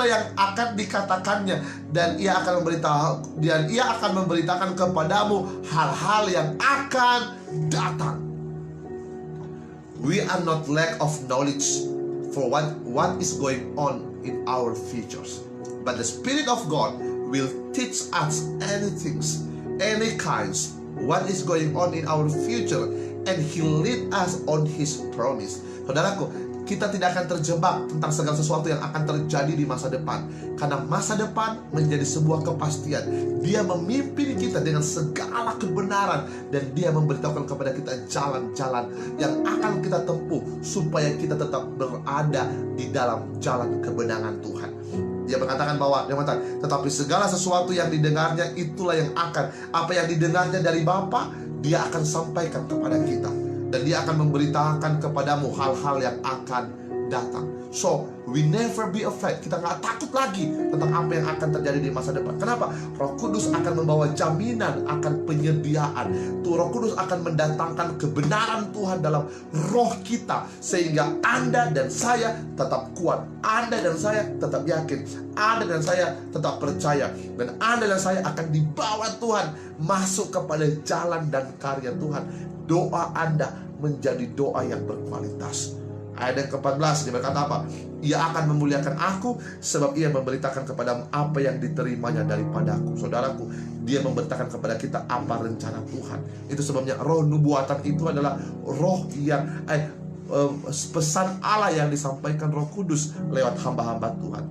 yang akan dikatakannya, dan Ia akan memberitakan kepadamu hal-hal yang akan datang. We are not lack of knowledge for what is going on in our futures, but the Spirit of God will teach us any kinds what is going on in our future, and He lead us on His promise. Saudaraku, kita tidak akan terjebak tentang segala sesuatu yang akan terjadi di masa depan, karena masa depan menjadi sebuah kepastian. Dia memimpin kita dengan segala kebenaran, dan Dia memberitahukan kepada kita jalan-jalan yang akan kita tempuh supaya kita tetap berada di dalam jalan kebenaran Tuhan. Dia mengatakan bahwa tetapi segala sesuatu yang didengarnya itulah yang akan, apa yang didengarnya dari Bapa, Dia akan sampaikan kepada kita, dan Dia akan memberitakan kepadamu hal-hal yang akan datang. So, we never be afraid. Kita gak takut lagi tentang apa yang akan terjadi di masa depan. Kenapa? Roh Kudus akan membawa jaminan akan penyediaan. Roh Kudus akan mendatangkan kebenaran Tuhan dalam roh kita, sehingga Anda dan saya tetap kuat, Anda dan saya tetap yakin, Anda dan saya tetap percaya, dan Anda dan saya akan dibawa Tuhan masuk kepada jalan dan karya Tuhan. Doa Anda menjadi doa yang berkualitas. Ayat yang ke-14 dia berkata apa? Ia akan memuliakan aku, sebab Ia memberitakan kepadamu apa yang diterimanya daripadaku. Saudaraku, Dia memberitakan kepada kita apa rencana Tuhan. Itu sebabnya roh nubuatan itu adalah roh yang pesan Allah yang disampaikan Roh Kudus lewat hamba-hamba Tuhan.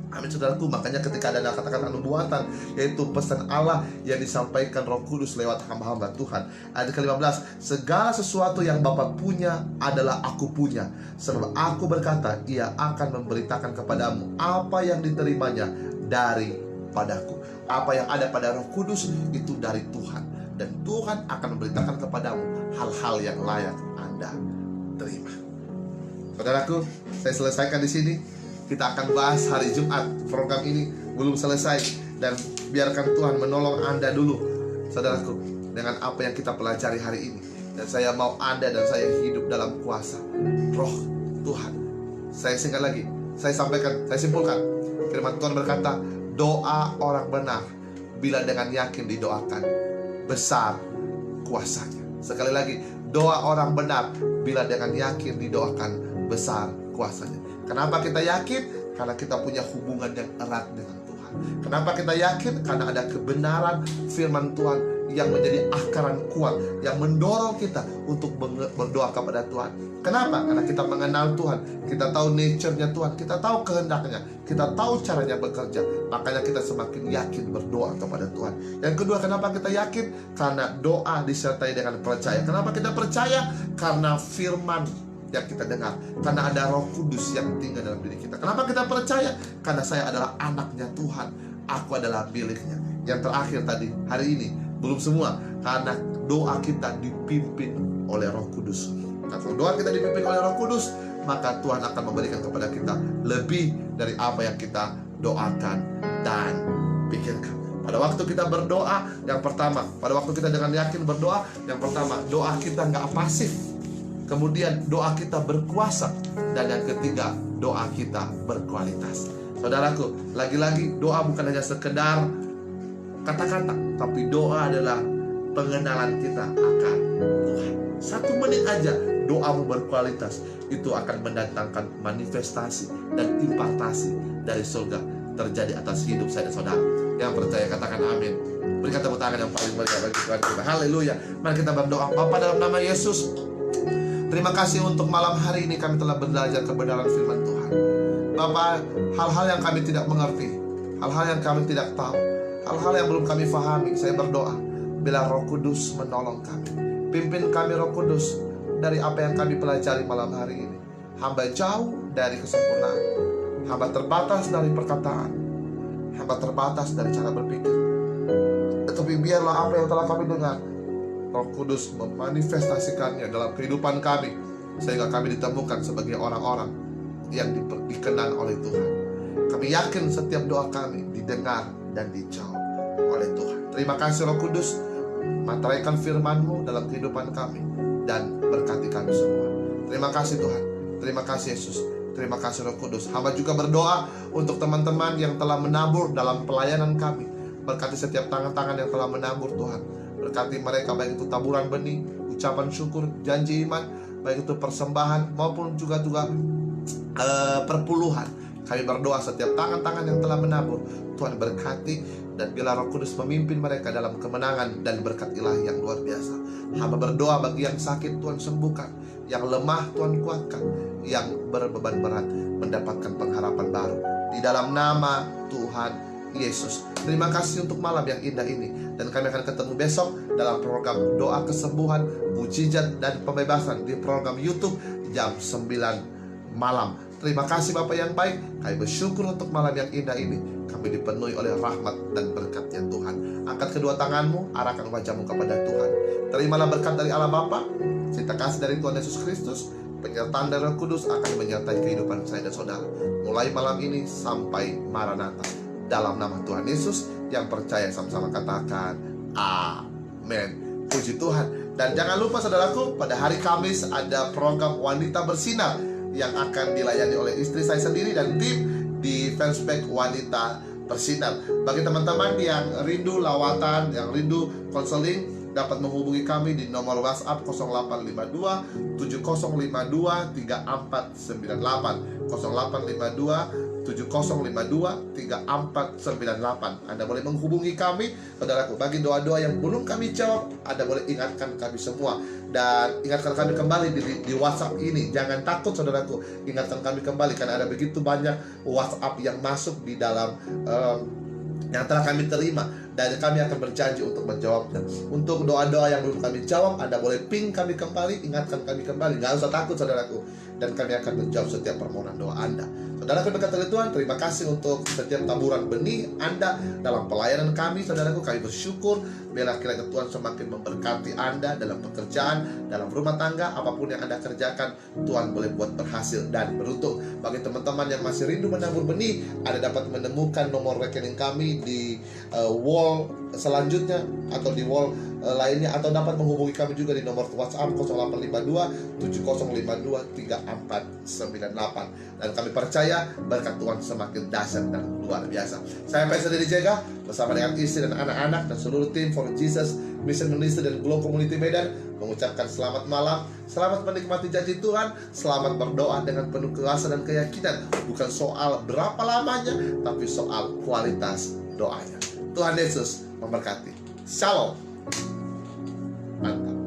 Amin saudaraku, makanya ketika ada kata-kata nubuatan, yaitu pesan Allah yang disampaikan Roh Kudus lewat hamba-hamba Tuhan. Ayat ke-15, segala sesuatu yang Bapa punya adalah aku punya, sebab aku berkata Ia akan memberitakan kepadamu apa yang diterimanya daripadaku. Apa yang ada pada Roh Kudus itu dari Tuhan, dan Tuhan akan memberitakan kepadamu hal-hal yang layak Anda terima. Saudaraku, saya selesaikan di sini. Kita akan bahas hari Jumat. Program ini belum selesai, dan biarkan Tuhan menolong Anda dulu, saudaraku, dengan apa yang kita pelajari hari ini. Dan saya mau Anda dan saya hidup dalam kuasa Roh Tuhan. Saya singkat lagi, saya simpulkan. Firman Tuhan berkata, doa orang benar bila dengan yakin didoakan, besar kuasanya. Sekali lagi, doa orang benar bila dengan yakin didoakan, besar kuasanya. Kenapa kita yakin? Karena kita punya hubungan yang erat dengan Tuhan. Kenapa kita yakin? Karena ada kebenaran firman Tuhan yang menjadi akaran kuat, yang mendorong kita untuk berdoa kepada Tuhan. Kenapa? Karena kita mengenal Tuhan, kita tahu nature-nya Tuhan, kita tahu kehendaknya, kita tahu caranya bekerja. Makanya kita semakin yakin berdoa kepada Tuhan. Yang kedua, kenapa kita yakin? Karena doa disertai dengan percaya. Kenapa kita percaya? Karena firman yang kita dengar, karena ada Roh Kudus yang tinggal dalam diri kita. Kenapa kita percaya? Karena saya adalah anaknya Tuhan, aku adalah miliknya. Yang terakhir tadi, hari ini, belum semua, karena doa kita dipimpin oleh Roh Kudus. Nah, kalau doa kita dipimpin oleh Roh Kudus, maka Tuhan akan memberikan kepada kita lebih dari apa yang kita doakan dan pikirkan. Pada waktu kita berdoa, yang pertama, pada waktu kita dengan yakin berdoa, yang pertama, doa kita nggak pasif. Kemudian doa kita berkuasa. Dan yang ketiga, doa kita berkualitas. Saudaraku, lagi-lagi doa bukan hanya sekedar kata-kata, tapi doa adalah pengenalan kita akan Tuhan. 1 menit aja doamu berkualitas, itu akan mendatangkan manifestasi dan impartasi dari surga terjadi atas hidup saya dan saudara. Yang percaya katakan amin. Berikan tepuk tangan yang paling meriah bagi Tuhan kita. Haleluya. Mari kita berdoa. Bapa, dalam nama Yesus, terima kasih untuk malam hari ini kami telah belajar kebenaran firman Tuhan. Bapak, hal-hal yang kami tidak mengerti, hal-hal yang kami tidak tahu, hal-hal yang belum kami fahami, saya berdoa bila Roh Kudus menolong kami, Pimpin kami Roh Kudus dari apa yang kami pelajari malam hari ini. Hamba jauh dari kesempurnaan, hamba terbatas dari perkataan, hamba terbatas dari cara berpikir. Tetapi biarlah apa yang telah kami dengar, Roh Kudus memanifestasikannya dalam kehidupan kami, sehingga kami ditemukan sebagai orang-orang yang dikenal oleh Tuhan. Kami yakin setiap doa kami didengar dan dijawab oleh Tuhan. Terima kasih Roh Kudus, materaikan firman-Mu dalam kehidupan kami dan berkati kami semua. Terima kasih Tuhan, terima kasih Yesus, terima kasih Roh Kudus. Hamba juga berdoa untuk teman-teman yang telah menabur dalam pelayanan kami. Berkati setiap tangan-tangan yang telah menabur Tuhan. Berkati mereka, baik itu taburan benih, ucapan syukur, janji iman, baik itu persembahan maupun juga perpuluhan. Kami berdoa setiap tangan-tangan yang telah menabur, Tuhan berkati, dan biarlah Roh Kudus memimpin mereka dalam kemenangan dan berkat ilahi yang luar biasa. Hamba berdoa bagi yang sakit, Tuhan sembuhkan, yang lemah Tuhan kuatkan, yang berbeban berat mendapatkan pengharapan baru di dalam nama Tuhan Yesus. Terima kasih untuk malam yang indah ini, dan kami akan ketemu besok dalam program doa kesembuhan, mujizat dan pembebasan di program YouTube jam 9 malam. Terima kasih Bapak yang baik. Kami bersyukur untuk malam yang indah ini. Kami dipenuhi oleh rahmat dan berkat-Nya Tuhan. Angkat kedua tanganmu, arahkan wajahmu kepada Tuhan. Terimalah berkat dari Allah Bapa, cinta kasih dari Tuhan Yesus Kristus, penyertaan dari Roh Kudus akan menyertai kehidupan saya dan saudara mulai malam ini sampai Maranatha. Dalam nama Tuhan Yesus, yang percaya sama-sama katakan amin. Puji Tuhan. Dan jangan lupa saudaraku, pada hari Kamis ada program Wanita Bersinar yang akan dilayani oleh istri saya sendiri dan tim di Fansback Wanita Bersinar. Bagi teman-teman yang rindu lawatan, yang rindu konseling, dapat menghubungi kami di nomor WhatsApp 0852 7052 3498 0852 7052 3498. Anda boleh menghubungi kami, saudaraku. Bagi doa-doa yang belum kami jawab, Anda boleh ingatkan kami semua. Dan ingatkan kami kembali di WhatsApp ini. Jangan takut saudaraku, ingatkan kami kembali, karena ada begitu banyak WhatsApp yang masuk di dalam yang telah kami terima, dan kami akan berjanji untuk menjawabnya. Untuk doa-doa yang belum kami jawab, Anda boleh ping kami kembali, ingatkan kami kembali. Gak usah takut saudaraku, dan kami akan menjawab setiap permohonan doa Anda. Saudaraku berkata oleh Tuhan, terima kasih untuk setiap taburan benih Anda dalam pelayanan kami. Saudaraku, kami bersyukur. Biarlah kiranya Tuhan semakin memberkati Anda dalam pekerjaan, dalam rumah tangga, apapun yang Anda kerjakan, Tuhan boleh buat berhasil dan beruntung. Bagi teman-teman yang masih rindu menabur benih, Anda dapat menemukan nomor rekening kami di wall selanjutnya atau di wall lainnya, atau dapat menghubungi kami juga di nomor WhatsApp 0852 7052 3498. Dan kami percaya berkat Tuhan semakin dahsyat dan luar biasa. Saya Pastor Didi Jega bersama dengan istri dan anak-anak dan seluruh tim For Jesus Mission Ministry dan Glow Community Medan mengucapkan selamat malam, selamat menikmati janji Tuhan, selamat berdoa dengan penuh kuasa dan keyakinan. Bukan soal berapa lamanya, tapi soal kualitas doanya. Tuhan Yesus memberkati. Shalom. Mantap.